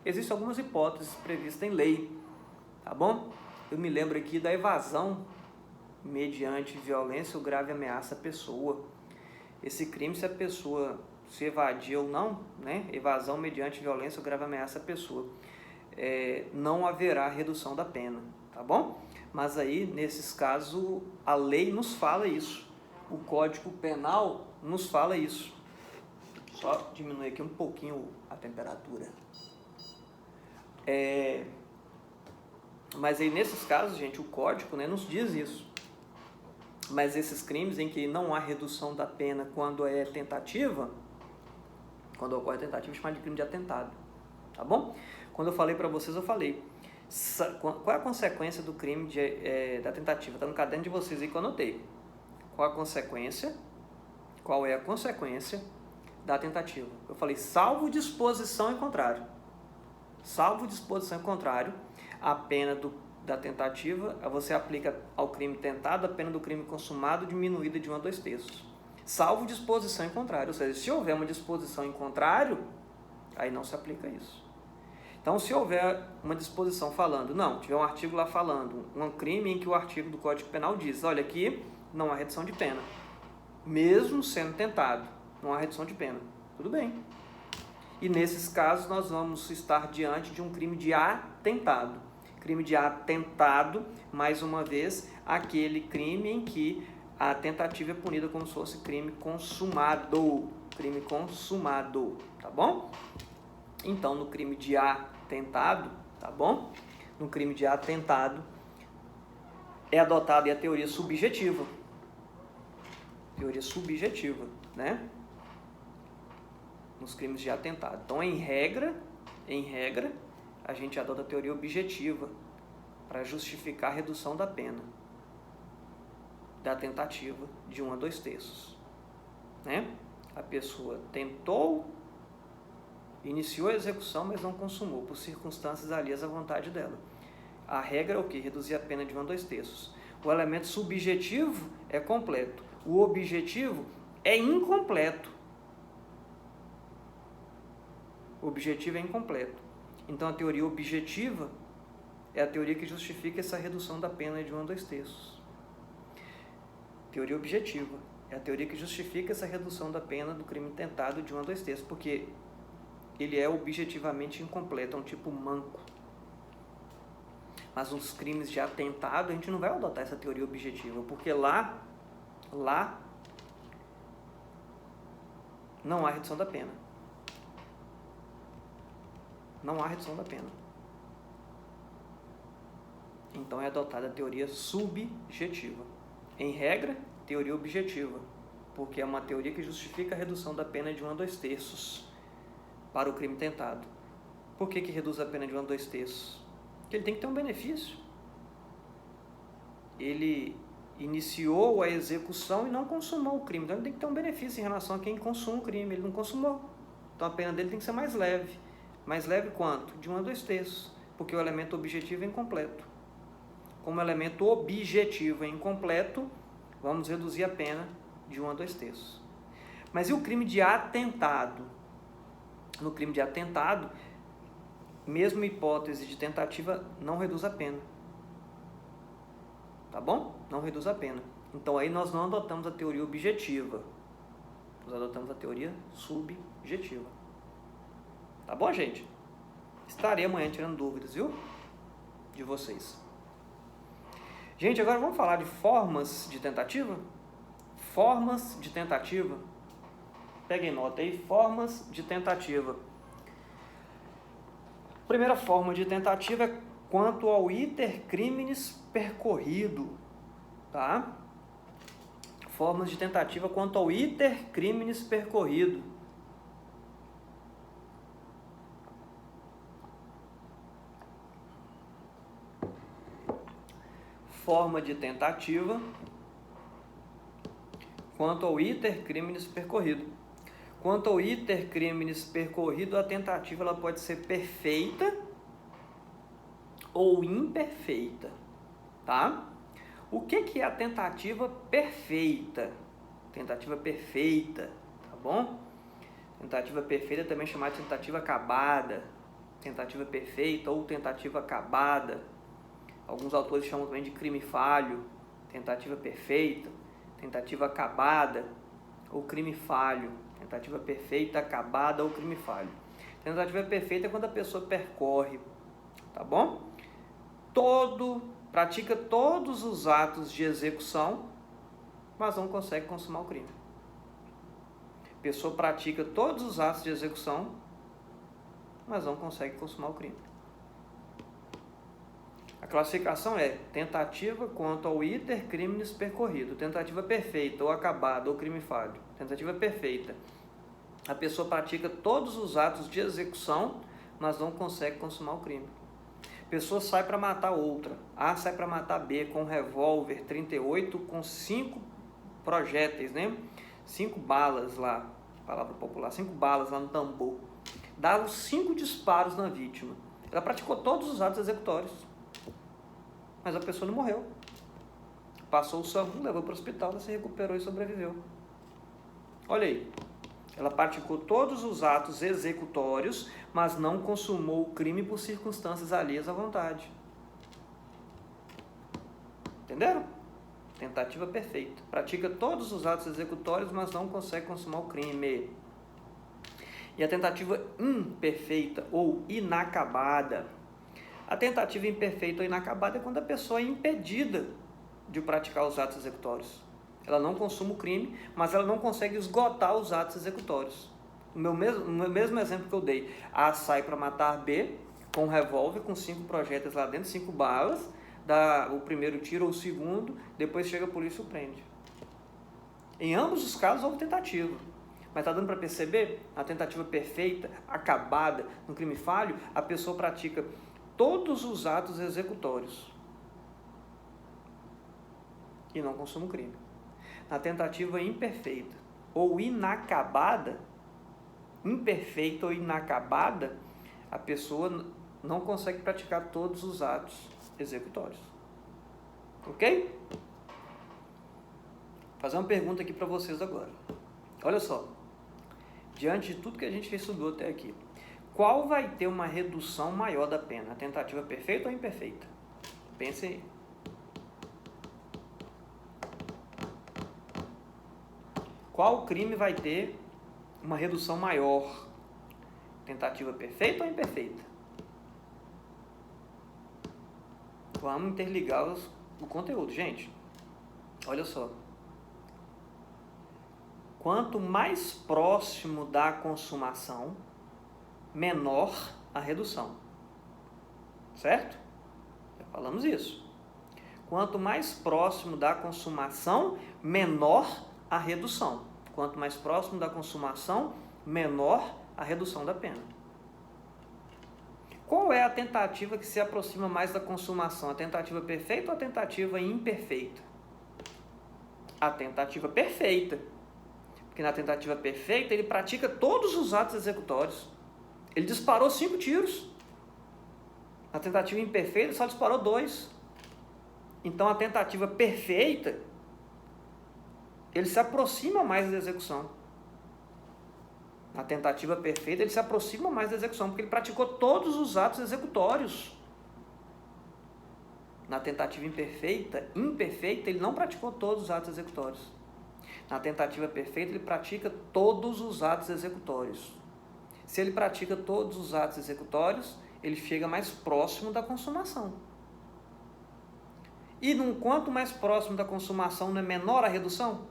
existem algumas hipóteses previstas em lei, tá bom? Eu me lembro aqui da evasão mediante violência ou grave ameaça à pessoa. Esse crime, se a pessoa se evadir ou não, né? Evasão mediante violência ou grave ameaça à pessoa, não haverá redução da pena, tá bom? Mas aí, nesses casos, a lei nos fala isso. O Código Penal nos fala isso. Só diminuir aqui um pouquinho a temperatura. Mas aí, nesses casos, gente, o Código, né, nos diz isso. Mas esses crimes em que não há redução da pena quando é tentativa, quando ocorre tentativa, é chamado de crime de atentado, tá bom? Quando eu falei para vocês, eu falei, qual é a consequência do crime da tentativa? Está no caderno de vocês aí que eu anotei. Qual é a consequência da tentativa? Eu falei, salvo disposição em contrário. Salvo disposição em contrário, a pena da tentativa, você aplica ao crime tentado a pena do crime consumado diminuída de 1 a 2/3. Salvo disposição em contrário, ou seja, se houver uma disposição em contrário, aí não se aplica isso. Então, se houver uma disposição falando, tiver um artigo lá falando, um crime em que o artigo do Código Penal diz, olha, aqui não há redução de pena, mesmo sendo tentado, não há redução de pena, tudo bem. E nesses casos nós vamos estar diante de um crime de atentado. Crime de atentado, mais uma vez, aquele crime em que a tentativa é punida como se fosse crime consumado. Crime consumado, tá bom? Então, no crime de atentado, tá bom? No crime de atentado, é adotada a teoria subjetiva. Teoria subjetiva, né? Nos crimes de atentado. Então, em regra, a gente adota a teoria objetiva para justificar a redução da pena da tentativa de 1 a 2/3. Né? A pessoa tentou, iniciou a execução, mas não consumou, por circunstâncias alheias à vontade dela. A regra é o quê? Reduzir a pena de 1 a 2/3. O elemento subjetivo é completo. O objetivo é incompleto. O objetivo é incompleto. Então, a teoria objetiva é a teoria que justifica essa redução da pena de 1 a 2/3. Teoria objetiva é a teoria que justifica essa redução da pena do crime tentado de 1 a 2/3, porque ele é objetivamente incompleto, é um tipo manco. Mas nos crimes de atentado, a gente não vai adotar essa teoria objetiva, porque lá não há redução da pena. Não há redução da pena. Então é adotada a teoria subjetiva. Em regra, teoria objetiva, porque é uma teoria que justifica a redução da pena de 1 a 2/3 para o crime tentado. Por que reduz a pena de 1 a 2/3? Porque ele tem que ter um benefício. Ele iniciou a execução e não consumou o crime. Então ele tem que ter um benefício em relação a quem consuma o crime. Ele não consumou. Então a pena dele tem que ser mais leve. Mais leve quanto? De 1 a 2/3, porque o elemento objetivo é incompleto. Como o elemento objetivo é incompleto, vamos reduzir a pena de 1 a 2/3. Mas e o crime de atentado? No crime de atentado, mesmo hipótese de tentativa, não reduz a pena. Tá bom? Não reduz a pena. Então aí nós não adotamos a teoria objetiva. Nós adotamos a teoria subjetiva. Tá bom, gente? Estarei amanhã tirando dúvidas, viu? De vocês. Gente, agora vamos falar de formas de tentativa? Formas de tentativa. Peguem nota aí, formas de tentativa. Primeira forma de tentativa é quanto ao iter criminis percorrido, tá? Formas de tentativa quanto ao iter criminis percorrido. Forma de tentativa quanto ao iter criminis percorrido. Quanto ao iter criminis percorrido, a tentativa ela pode ser perfeita ou imperfeita, tá? O que é a tentativa perfeita? Tentativa perfeita, tá bom? Tentativa perfeita também é chamada de tentativa acabada, tentativa perfeita ou tentativa acabada. Alguns autores chamam também de crime falho, tentativa perfeita, tentativa acabada ou crime falho. Tentativa perfeita, acabada ou crime falho. Tentativa perfeita é quando a pessoa percorre, tá bom? Pratica todos os atos de execução, mas não consegue consumar o crime. A pessoa pratica todos os atos de execução, mas não consegue consumar o crime. A classificação é tentativa quanto ao iter criminis percorrido, tentativa perfeita ou acabada ou crime falho. Tentativa perfeita. A pessoa pratica todos os atos de execução, mas não consegue consumar o crime. A pessoa sai para matar outra. A sai para matar B com um revólver 38 com 5 projéteis, né? 5 balas lá, palavra popular, 5 balas lá no tambor. Dá os 5 disparos na vítima. Ela praticou todos os atos executórios, mas a pessoa não morreu. Passou o SAMU, levou para o hospital, ela se recuperou e sobreviveu. Olha aí. Ela praticou todos os atos executórios, mas não consumou o crime por circunstâncias alheias à vontade. Entenderam? Tentativa perfeita. Pratica todos os atos executórios, mas não consegue consumar o crime. E a tentativa imperfeita ou inacabada. A tentativa imperfeita ou inacabada é quando a pessoa é impedida de praticar os atos executórios. Ela não consuma o crime, mas ela não consegue esgotar os atos executórios. No mesmo exemplo que eu dei, A sai para matar B com um revólver, com 5 projéteis lá dentro, 5 balas, dá o primeiro tiro ou o segundo, depois chega a polícia e o prende. Em ambos os casos houve tentativa, mas está dando para perceber? A tentativa perfeita, acabada, no crime falho, a pessoa pratica todos os atos executórios e não consome o crime. Na tentativa imperfeita ou inacabada, a pessoa não consegue praticar todos os atos executórios. Ok? Vou fazer uma pergunta aqui para vocês agora. Olha só, diante de tudo que a gente estudou até aqui, qual vai ter uma redução maior da pena? A tentativa perfeita ou imperfeita? Pense aí. Qual crime vai ter uma redução maior? Tentativa perfeita ou imperfeita? Vamos interligar o conteúdo, gente. Olha só. Quanto mais próximo da consumação, menor a redução. Certo? Já falamos isso. Quanto mais próximo da consumação, menor a redução. Quanto mais próximo da consumação, menor a redução da pena. Qual é a tentativa que se aproxima mais da consumação? A tentativa perfeita ou a tentativa imperfeita? A tentativa perfeita. Porque na tentativa perfeita ele pratica todos os atos executórios. Ele disparou 5 tiros. Na tentativa imperfeita ele só disparou 2. Então a tentativa perfeita, ele se aproxima mais da execução. Na tentativa perfeita, ele se aproxima mais da execução, porque ele praticou todos os atos executórios. Na tentativa imperfeita, ele não praticou todos os atos executórios. Na tentativa perfeita, ele pratica todos os atos executórios. Se ele pratica todos os atos executórios, ele chega mais próximo da consumação. E quanto mais próximo da consumação, não é menor a redução?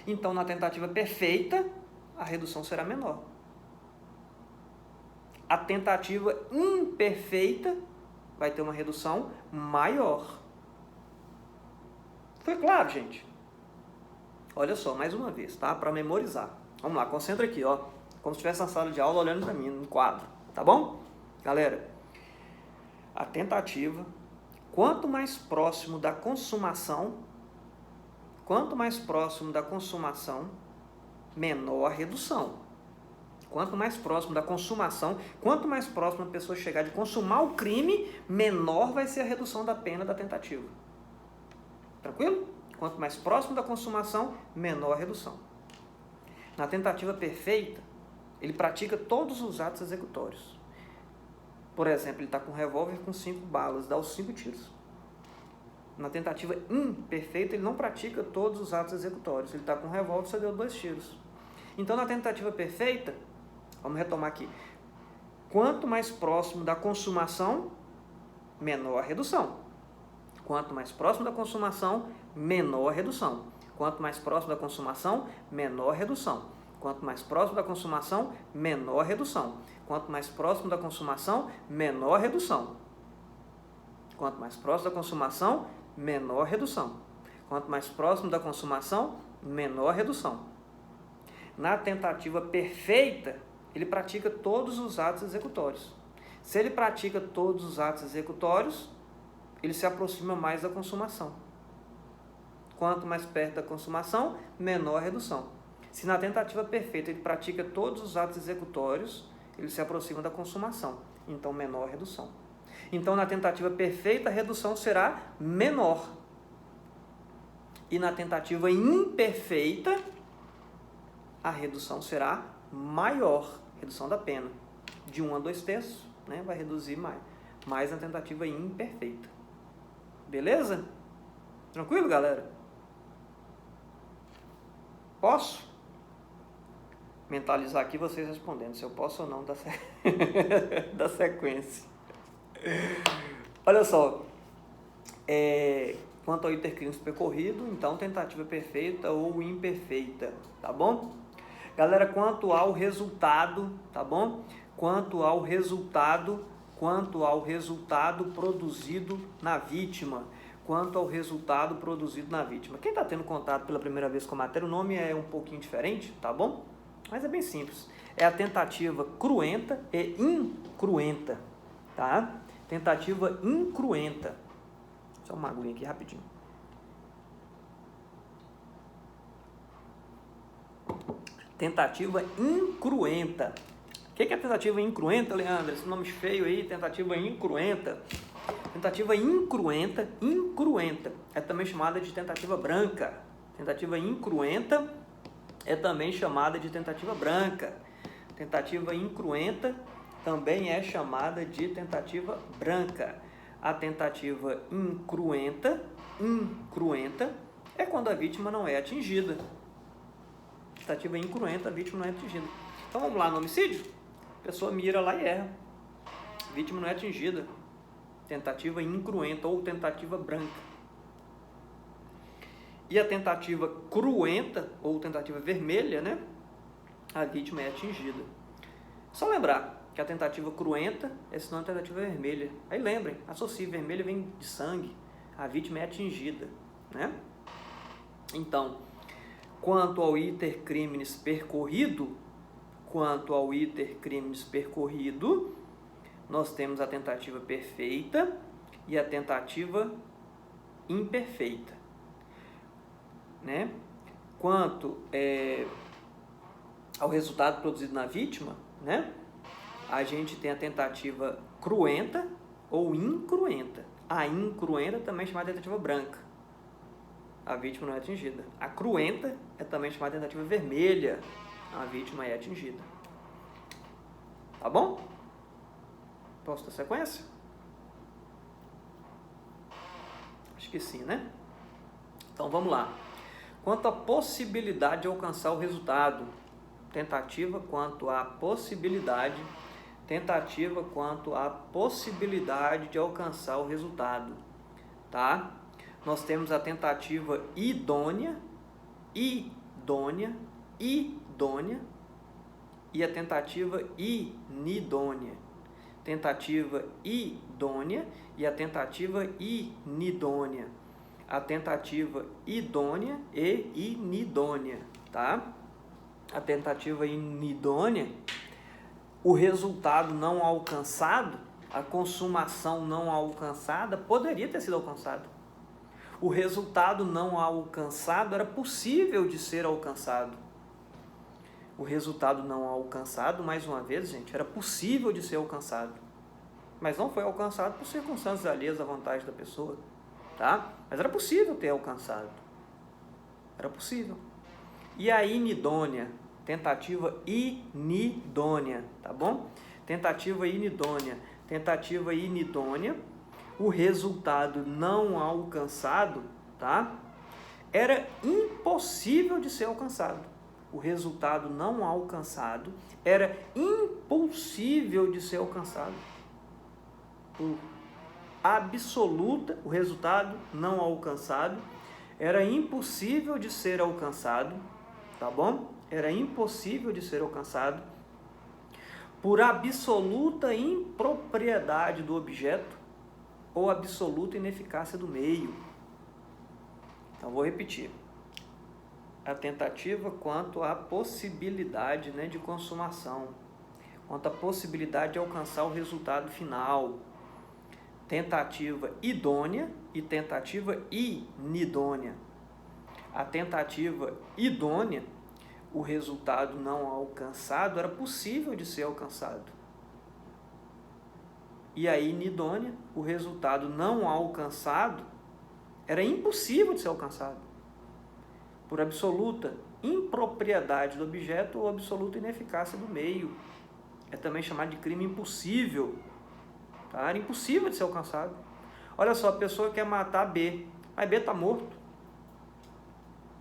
Então, na tentativa perfeita, a redução será menor. A tentativa imperfeita vai ter uma redução maior. Foi claro, gente? Olha só, mais uma vez, tá? Para memorizar. Vamos lá, concentra aqui, ó. Como se estivesse na sala de aula olhando para mim, no quadro. Tá bom? Galera, a tentativa, quanto mais próximo da consumação, menor a redução. Quanto mais próximo da consumação, quanto mais próximo a pessoa chegar de consumar o crime, menor vai ser a redução da pena da tentativa. Tranquilo? Quanto mais próximo da consumação, menor a redução. Na tentativa perfeita, ele pratica todos os atos executórios. Por exemplo, ele está com um revólver com 5 balas, dá os 5 tiros. Na tentativa imperfeita, ele não pratica todos os atos executórios. Ele está com um revólver, só deu 2 tiros. Então, na tentativa perfeita, vamos retomar aqui. Quanto mais próximo da consumação, menor a redução. Quanto mais próximo da consumação, menor a redução. Quanto mais próximo da consumação, menor a redução. Quanto mais próximo da consumação, menor a redução. Quanto mais próximo da consumação, menor a redução. Quanto mais próximo da consumação, menor a redução. Quanto mais próximo da consumação, menor a redução. Na tentativa perfeita, ele pratica todos os atos executórios. Se ele pratica todos os atos executórios, ele se aproxima mais da consumação. Quanto mais perto da consumação, menor a redução. Se na tentativa perfeita ele pratica todos os atos executórios, ele se aproxima da consumação, então menor a redução. Então, na tentativa perfeita, a redução será menor. E na tentativa imperfeita, a redução será maior. Redução da pena. De 1 a 2 terços, né? Vai reduzir mais na tentativa imperfeita. Beleza? Tranquilo, galera? Posso? Mentalizar aqui vocês respondendo se eu posso ou não da sequência. Olha só, quanto ao intercrimes percorrido, então tentativa perfeita ou imperfeita, tá bom? Galera, quanto ao resultado, tá bom? Quanto ao resultado produzido na vítima. Quanto ao resultado produzido na vítima. Quem está tendo contato pela primeira vez com a matéria, o nome é um pouquinho diferente, tá bom? Mas é bem simples. É a tentativa cruenta e incruenta, tá? Tentativa incruenta. Só uma aguinha aqui rapidinho. Tentativa incruenta. O que é tentativa incruenta, Leandro? Esse nome feio aí, tentativa incruenta. Tentativa incruenta é também chamada de tentativa branca. Tentativa incruenta é também chamada de tentativa branca. Tentativa incruenta também é chamada de tentativa branca. A tentativa incruenta é quando a vítima não é atingida. Tentativa incruenta, a vítima não é atingida. Então vamos lá, no homicídio? A pessoa mira lá e erra. A vítima não é atingida. Tentativa incruenta ou tentativa branca. E a tentativa cruenta ou tentativa vermelha, né? A vítima é atingida. Só lembrar que a tentativa cruenta é sinônimo de tentativa vermelha. Aí lembrem, associe, vermelha vem de sangue. A vítima é atingida, né? Então, quanto ao iter criminis percorrido, nós temos a tentativa perfeita e a tentativa imperfeita, né? Quanto ao resultado produzido na vítima, né? A gente tem a tentativa cruenta ou incruenta. A incruenta também é chamada de tentativa branca. A vítima não é atingida. A cruenta é também chamada de tentativa vermelha. A vítima é atingida. Tá bom? Posso dar sequência? Acho que sim, né? Então vamos lá. Quanto à possibilidade de alcançar o resultado. Tentativa quanto à possibilidade. Tentativa quanto à possibilidade de alcançar o resultado. Tá? Nós temos a tentativa idônea e a tentativa inidônea. Tentativa idônea e a tentativa inidônea. A tentativa idônea e inidônea, tá? A tentativa inidônea, o resultado não alcançado, a consumação não alcançada, poderia ter sido alcançado. O resultado não alcançado era possível de ser alcançado. O resultado não alcançado, mais uma vez, gente, era possível de ser alcançado. Mas não foi alcançado por circunstâncias alheias à vontade da pessoa, tá? Mas era possível ter alcançado. Era possível. E a inidônea, tentativa inidônea, tá bom? Tentativa inidônea. tentativa inidônea, o resultado não alcançado, tá? Era impossível de ser alcançado. O resultado não alcançado era impossível de ser alcançado. Por absoluta, o resultado não alcançado era impossível de ser alcançado, tá bom? Era impossível de ser alcançado por absoluta impropriedade do objeto ou absoluta ineficácia do meio. Então, vou repetir. A tentativa quanto à possibilidade, né, de consumação, quanto à possibilidade de alcançar o resultado final. Tentativa idônea e tentativa inidônea. A tentativa idônea, o resultado não alcançado era possível de ser alcançado. E a inidônea, o resultado não alcançado era impossível de ser alcançado. Por absoluta impropriedade do objeto ou absoluta ineficácia do meio. É também chamado de crime impossível. Tá? Era impossível de ser alcançado. Olha só, a pessoa quer matar B, mas B está morto.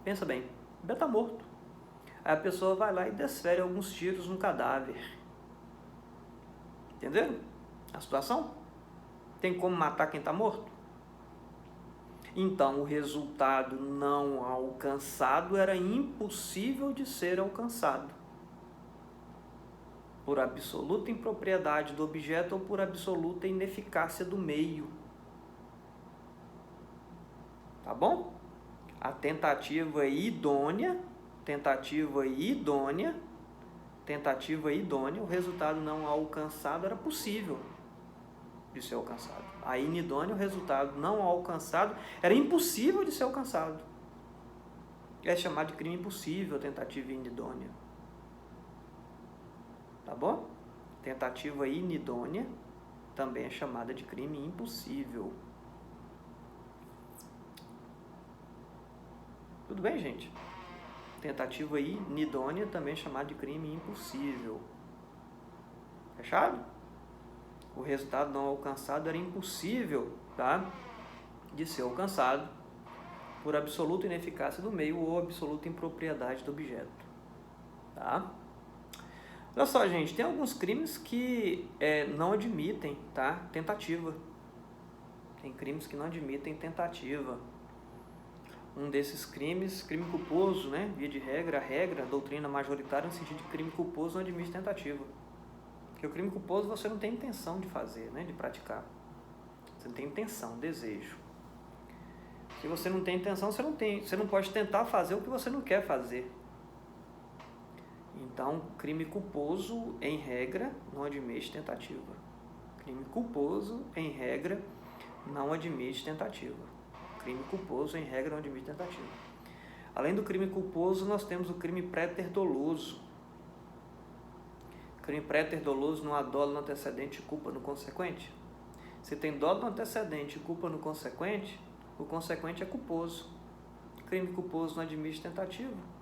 Pensa bem, B está morto. Aí a pessoa vai lá e desfere alguns tiros no cadáver. Entenderam a situação? Tem como matar quem está morto? Então, o resultado não alcançado era impossível de ser alcançado. Por absoluta impropriedade do objeto ou por absoluta ineficácia do meio. Tá bom? A tentativa idônea, o resultado não alcançado era possível de ser alcançado. A inidônea, o resultado não alcançado era impossível de ser alcançado. É chamado de crime impossível, tentativa inidônea. Tá bom? Tentativa inidônea também é chamada de crime impossível. Tudo bem, gente? Tentativa inidônea também é chamada de crime impossível. Fechado? O resultado não alcançado era impossível, tá? De ser alcançado por absoluta ineficácia do meio ou absoluta impropriedade do objeto. Tá? Olha só, gente, tem alguns crimes que não admitem, tá? Tentativa. Tem crimes que não admitem tentativa. Um desses crimes, crime culposo, né? Via de regra, a doutrina majoritária no sentido de crime culposo não admite tentativa. Porque o crime culposo você não tem intenção de fazer, né? De praticar. Você não tem intenção, desejo. Se você não tem intenção, você não pode tentar fazer o que você não quer fazer. Então, crime culposo, em regra, não admite tentativa. Crime culposo, em regra, não admite tentativa. Crime culposo, em regra, não admite tentativa. Além do crime culposo, nós temos o crime préter-doloso. Crime préter-doloso não há dolo no antecedente e culpa no consequente. Se tem dolo no antecedente e culpa no consequente, o consequente é culposo. Crime culposo não admite tentativa.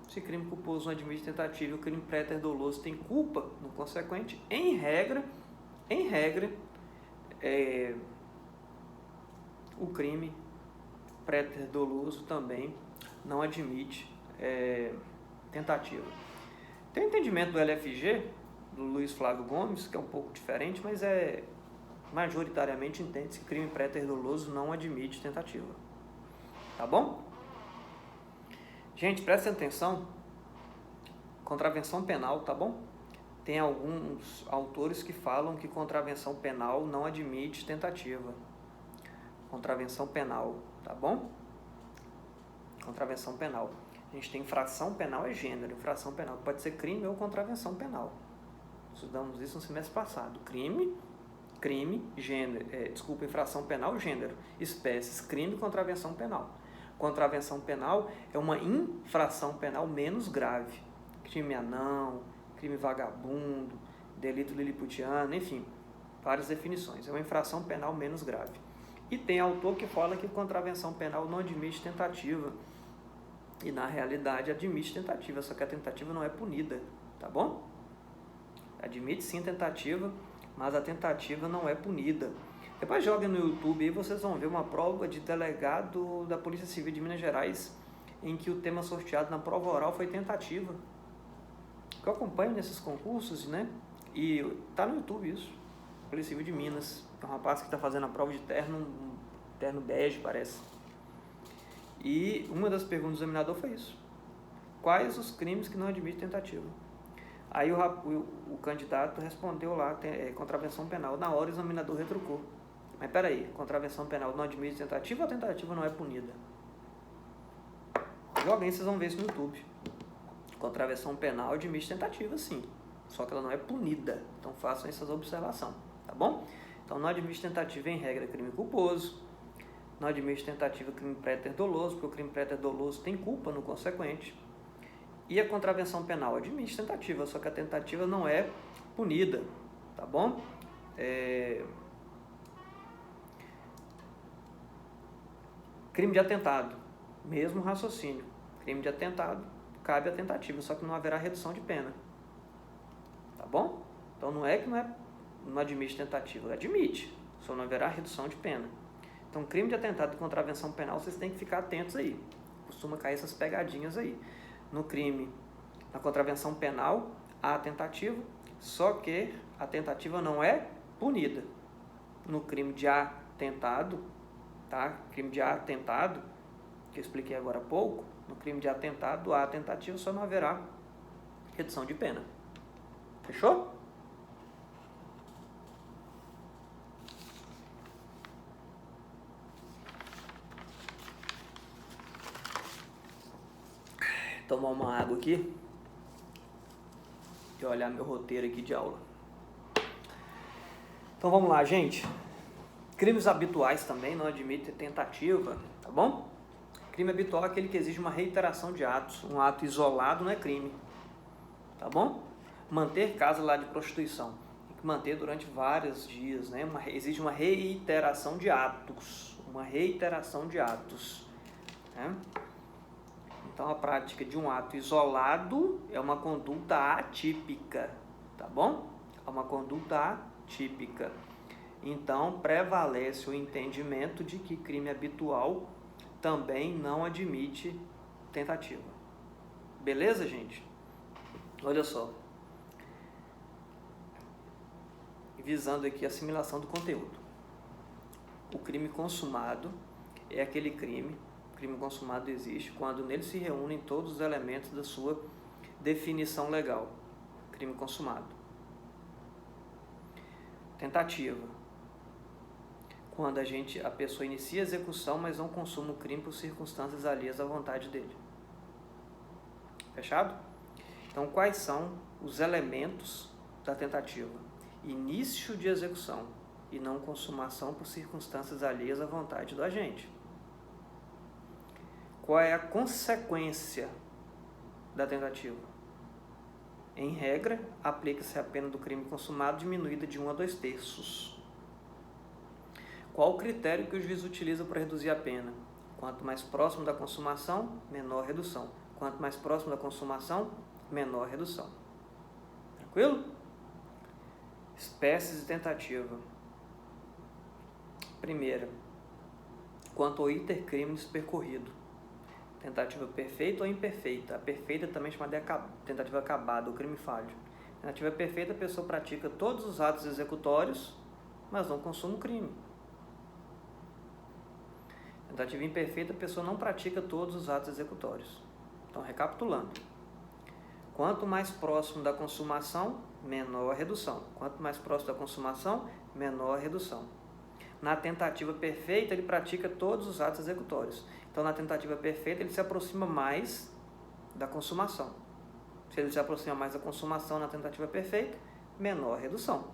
Se crime culposo não admite tentativa e o crime préter-doloso tem culpa no consequente, em regra, o crime préter-doloso também não admite tentativa. Tem o entendimento do LFG, do Luiz Flávio Gomes, que é um pouco diferente, mas majoritariamente entende-se que crime préter-doloso não admite tentativa. Tá bom? Gente, prestem atenção. Contravenção penal, tá bom? Tem alguns autores que falam que contravenção penal não admite tentativa. Contravenção penal, tá bom? Contravenção penal. A gente tem infração penal é gênero. Infração penal pode ser crime ou contravenção penal. Estudamos isso no semestre passado. Infração penal, gênero. Espécies, crime e contravenção penal. Contravenção penal é uma infração penal menos grave. Crime anão, crime vagabundo, delito liliputiano, enfim, várias definições. É uma infração penal menos grave. E tem autor que fala que contravenção penal não admite tentativa. E na realidade admite tentativa, só que a tentativa não é punida, tá bom? Admite sim tentativa, mas a tentativa não é punida. Depois joguem no YouTube e vocês vão ver uma prova de delegado da Polícia Civil de Minas Gerais em que o tema sorteado na prova oral foi tentativa. Eu acompanho nesses concursos, né? E tá no YouTube isso. Polícia Civil de Minas. É um rapaz que está fazendo a prova de terno, um terno bege, parece. E uma das perguntas do examinador foi isso. Quais os crimes que não admitem tentativa? Aí o candidato respondeu lá, contravenção penal. Na hora o examinador retrucou. Mas peraí, contravenção penal não admite tentativa ou a tentativa não é punida? Joguem, vocês vão ver isso no YouTube. Contravenção penal admite tentativa, sim. Só que ela não é punida. Então façam essas observações, tá bom? Então não admite tentativa em regra crime culposo. Não admite tentativa crime préter-doloso, porque o crime préter-doloso tem culpa no consequente. E a contravenção penal admite tentativa, só que a tentativa não é punida, tá bom? Crime de atentado, mesmo raciocínio. Crime de atentado, cabe a tentativa, só que não haverá redução de pena, tá bom? Então não é que não admite tentativa, admite, só não haverá redução de pena. Então crime de atentado e contravenção penal, vocês têm que ficar atentos aí, costuma cair essas pegadinhas aí. No crime, na contravenção penal, há a tentativa, só que a tentativa não é punida. No crime de atentado, tá? Crime de atentado, que eu expliquei agora há pouco, no crime de atentado, há a tentativa, só não haverá redução de pena. Fechou? Tomar uma água aqui e olhar meu roteiro aqui de aula. Então vamos lá, gente. Crimes habituais também não admitem tentativa, tá bom? Crime habitual é aquele que exige uma reiteração de atos. Um ato isolado não é crime, tá bom? Manter casa lá de prostituição. Tem que manter durante vários dias, né? Exige uma reiteração de atos. Uma reiteração de atos, né? Então, a prática de um ato isolado é uma conduta atípica, tá bom? É uma conduta atípica. Então, prevalece o entendimento de que crime habitual também não admite tentativa. Beleza, gente? Olha só. Visando aqui a assimilação do conteúdo. O crime consumado é aquele crime consumado existe quando nele se reúnem todos os elementos da sua definição legal. Crime consumado. Tentativa. Quando a pessoa inicia a execução, mas não consuma o crime por circunstâncias alheias à vontade dele. Fechado? Então, quais são os elementos da tentativa? Início de execução e não consumação por circunstâncias alheias à vontade do agente. Qual é a consequência da tentativa? Em regra, aplica-se a pena do crime consumado diminuída de 1 a 2/3. Qual o critério que o juiz utiliza para reduzir a pena? Quanto mais próximo da consumação, menor redução. Quanto mais próximo da consumação, menor redução. Tranquilo? Espécies de tentativa. Primeira, quanto ao iter-crimes percorrido. Tentativa perfeita ou imperfeita. A perfeita também é chamada de tentativa acabada, ou crime falho. Tentativa perfeita, a pessoa pratica todos os atos executórios, mas não consome o crime. Tentativa imperfeita, a pessoa não pratica todos os atos executórios. Então, recapitulando. Quanto mais próximo da consumação, menor a redução. Quanto mais próximo da consumação, menor a redução. Na tentativa perfeita, ele pratica todos os atos executórios. Então, na tentativa perfeita, ele se aproxima mais da consumação. Se ele se aproxima mais da consumação na tentativa perfeita, menor a redução.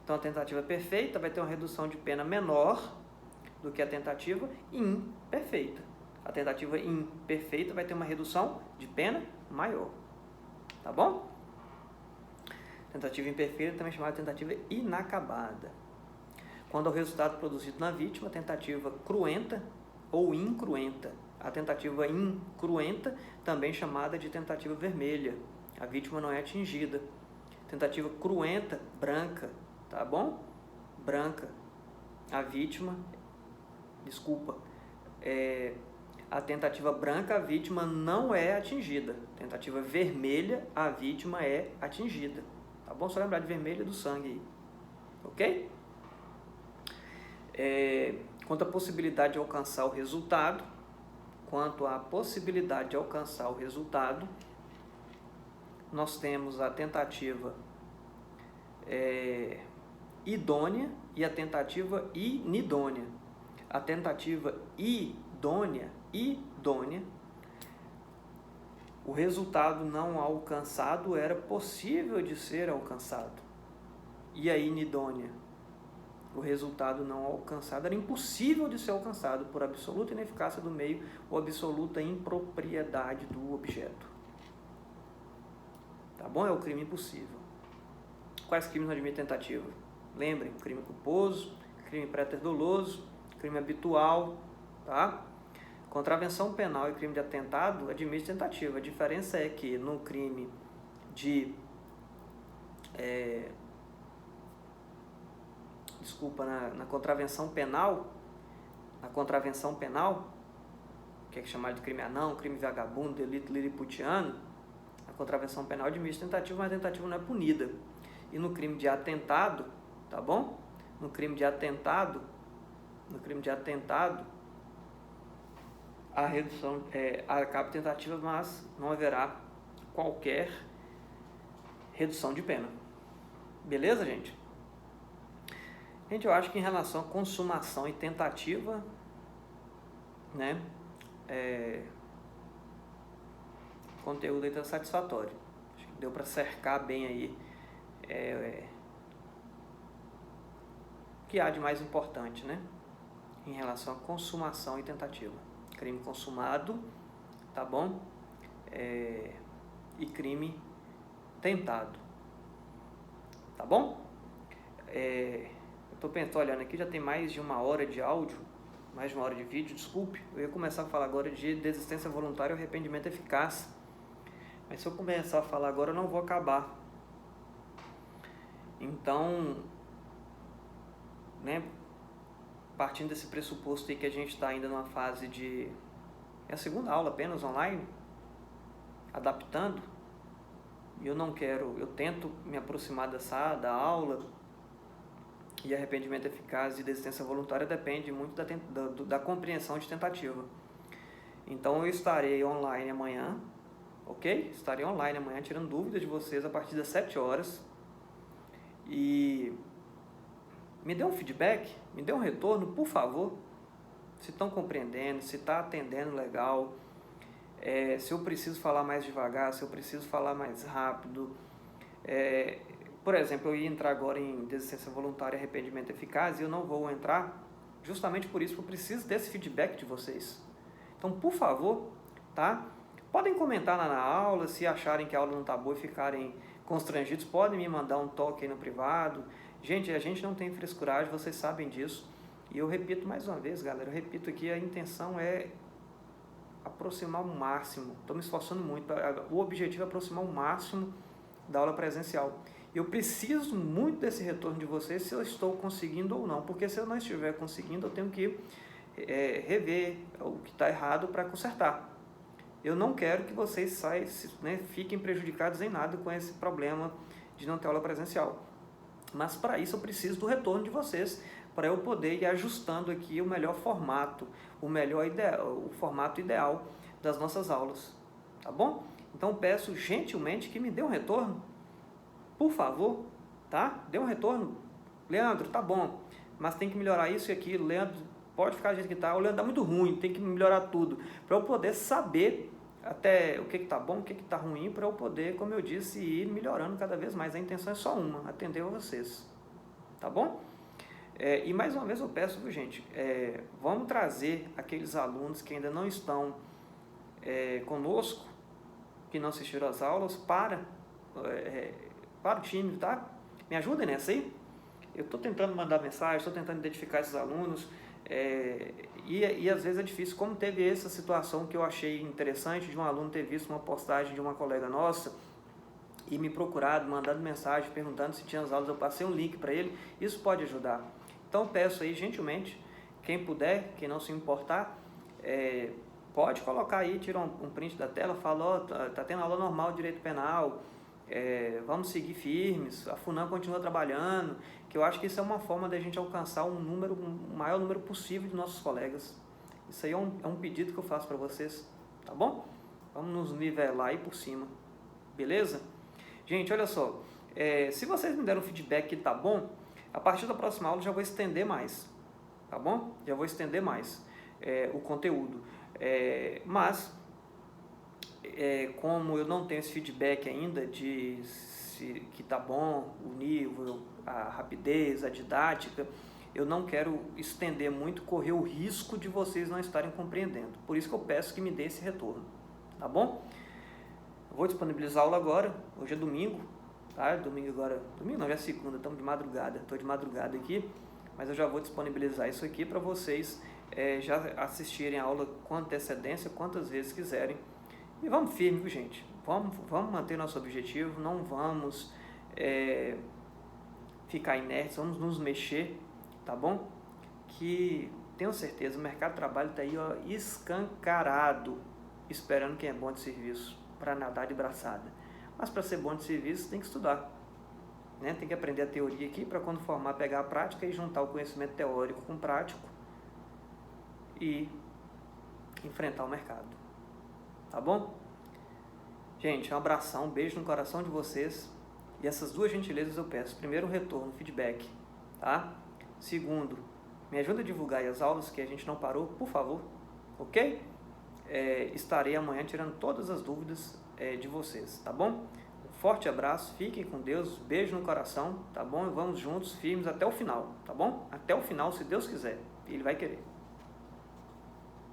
Então, a tentativa perfeita vai ter uma redução de pena menor do que a tentativa imperfeita. A tentativa imperfeita vai ter uma redução de pena maior. Tá bom? Tentativa imperfeita também é chamada de tentativa inacabada. Quando é o resultado produzido na vítima, tentativa cruenta ou incruenta. A tentativa incruenta, também chamada de tentativa vermelha. A vítima não é atingida. Tentativa cruenta, branca. tá bom? Branca, a vítima, desculpa, a tentativa branca, a vítima não é atingida. Tentativa vermelha, a vítima é atingida. Tá bom? Só lembrar de vermelho do sangue aí. Ok? Quanto à possibilidade de alcançar o resultado, nós temos a tentativa idônea e a tentativa inidônea. A tentativa idônea, o resultado não alcançado era possível de ser alcançado. E a inidônea, o resultado não alcançado era impossível de ser alcançado por absoluta ineficácia do meio ou absoluta impropriedade do objeto. Tá bom? É o crime impossível. Quais crimes não admitem tentativa? Lembrem, crime culposo, crime préter-doloso, crime habitual, tá? Contravenção penal e crime de atentado admite tentativa. A diferença é que no crime de... na contravenção penal, que é chamado de crime anão, crime vagabundo, delito liliputiano, a contravenção penal admite tentativa, mas a tentativa não é punida. E no crime de atentado, tá bom? No crime de atentado, a redução acaba tentativa, mas não haverá qualquer redução de pena. Beleza, gente? Gente, eu acho que em relação a consumação e tentativa, né, o conteúdo aí está satisfatório. Acho que deu para cercar bem aí o que há de mais importante, né, em relação a consumação e tentativa. Crime consumado, tá bom? E crime tentado, tá bom? Eu estou olhando aqui, já tem mais de 1 hora de áudio, mais de 1 hora de vídeo, desculpe. Eu ia começar a falar agora de desistência voluntária ou arrependimento eficaz. Mas se eu começar a falar agora, eu não vou acabar. Então, né, partindo desse pressuposto aí que a gente está ainda numa fase de... É a segunda aula apenas online, adaptando. E eu tento me aproximar da aula. E arrependimento eficaz e desistência voluntária depende muito da compreensão de tentativa. Então eu estarei online amanhã, ok? Estarei online amanhã tirando dúvidas de vocês a partir das 7 horas. E me dê um feedback, me dê um retorno, por favor. Se estão compreendendo, se está atendendo legal, se eu preciso falar mais devagar, se eu preciso falar mais rápido. Por exemplo, eu ia entrar agora em desistência voluntária e arrependimento eficaz e eu não vou entrar justamente por isso, porque eu preciso desse feedback de vocês. Então, por favor, tá? Podem comentar lá na aula, se acharem que a aula não está boa e ficarem constrangidos, podem me mandar um toque aí no privado. Gente, a gente não tem frescuragem, vocês sabem disso. E eu repito mais uma vez, galera, eu repito aqui, a intenção é aproximar o máximo. Estou me esforçando muito, o objetivo é aproximar o máximo da aula presencial. Eu preciso muito desse retorno de vocês, se eu estou conseguindo ou não, porque se eu não estiver conseguindo, eu tenho que rever o que está errado para consertar. Eu não quero que vocês fiquem prejudicados em nada com esse problema de não ter aula presencial. Mas para isso eu preciso do retorno de vocês, para eu poder ir ajustando aqui o melhor formato, o formato ideal das nossas aulas, tá bom? Então peço gentilmente que me dê um retorno, por favor, tá? Dê um retorno. Leandro, tá bom, mas tem que melhorar isso e aquilo. Leandro, pode ficar do jeito que tá. O Leandro tá muito ruim, tem que melhorar tudo, para eu poder saber até o que tá bom, o que tá ruim, para eu poder, como eu disse, ir melhorando cada vez mais. A intenção é só uma, atender a vocês, tá bom? E mais uma vez eu peço, viu, gente, vamos trazer aqueles alunos que ainda não estão conosco, que não assistiram às aulas, para o time, tá? Me ajudem nessa aí. Eu estou tentando mandar mensagem, estou tentando identificar esses alunos, e às vezes é difícil, como teve essa situação que eu achei interessante, de um aluno ter visto uma postagem de uma colega nossa, e me procurado, mandando mensagem, perguntando se tinha as aulas, eu passei um link para ele, isso pode ajudar. Então peço aí gentilmente, quem puder, quem não se importar, pode colocar aí, tira um print da tela, fala, ó, tá tendo aula normal de direito penal, vamos seguir firmes, a FUNAM continua trabalhando, que eu acho que isso é uma forma da gente alcançar o maior número possível de nossos colegas. Isso aí é um pedido que eu faço para vocês, tá bom? Vamos nos nivelar aí por cima, beleza? Gente, olha só, se vocês me deram feedback que tá bom, a partir da próxima aula eu já vou estender mais, tá bom? Já vou estender mais o conteúdo, mas como eu não tenho esse feedback ainda de que tá bom o nível, a rapidez, a didática, eu não quero estender muito, correr o risco de vocês não estarem compreendendo. Por isso que eu peço que me dê esse retorno, tá bom? Eu vou disponibilizar a aula agora, hoje é domingo, tá? Domingo não, já é segunda, estamos de madrugada, estou de madrugada aqui, mas eu já vou disponibilizar isso aqui para vocês já assistirem a aula com antecedência, quantas vezes quiserem. E vamos firme, viu, gente? Vamos manter nosso objetivo, não vamos ficar inertes, vamos nos mexer, tá bom? Que tenho certeza, o mercado de trabalho está aí, ó, escancarado, esperando quem é bom de serviço, para nadar de braçada. Mas para ser bom de serviço tem que estudar, né? Tem que aprender a teoria aqui para quando formar pegar a prática e juntar o conhecimento teórico com o prático e enfrentar o mercado, tá bom? Gente, um abração, um beijo no coração de vocês, e essas duas gentilezas eu peço: primeiro, um retorno, feedback, tá? Segundo, me ajuda a divulgar aí as aulas, que a gente não parou, por favor, ok? Estarei amanhã tirando todas as dúvidas de vocês, tá bom? Um forte abraço, fiquem com Deus, beijo no coração, tá bom? E vamos juntos, firmes até o final, tá bom? Até o final, se Deus quiser, Ele vai querer.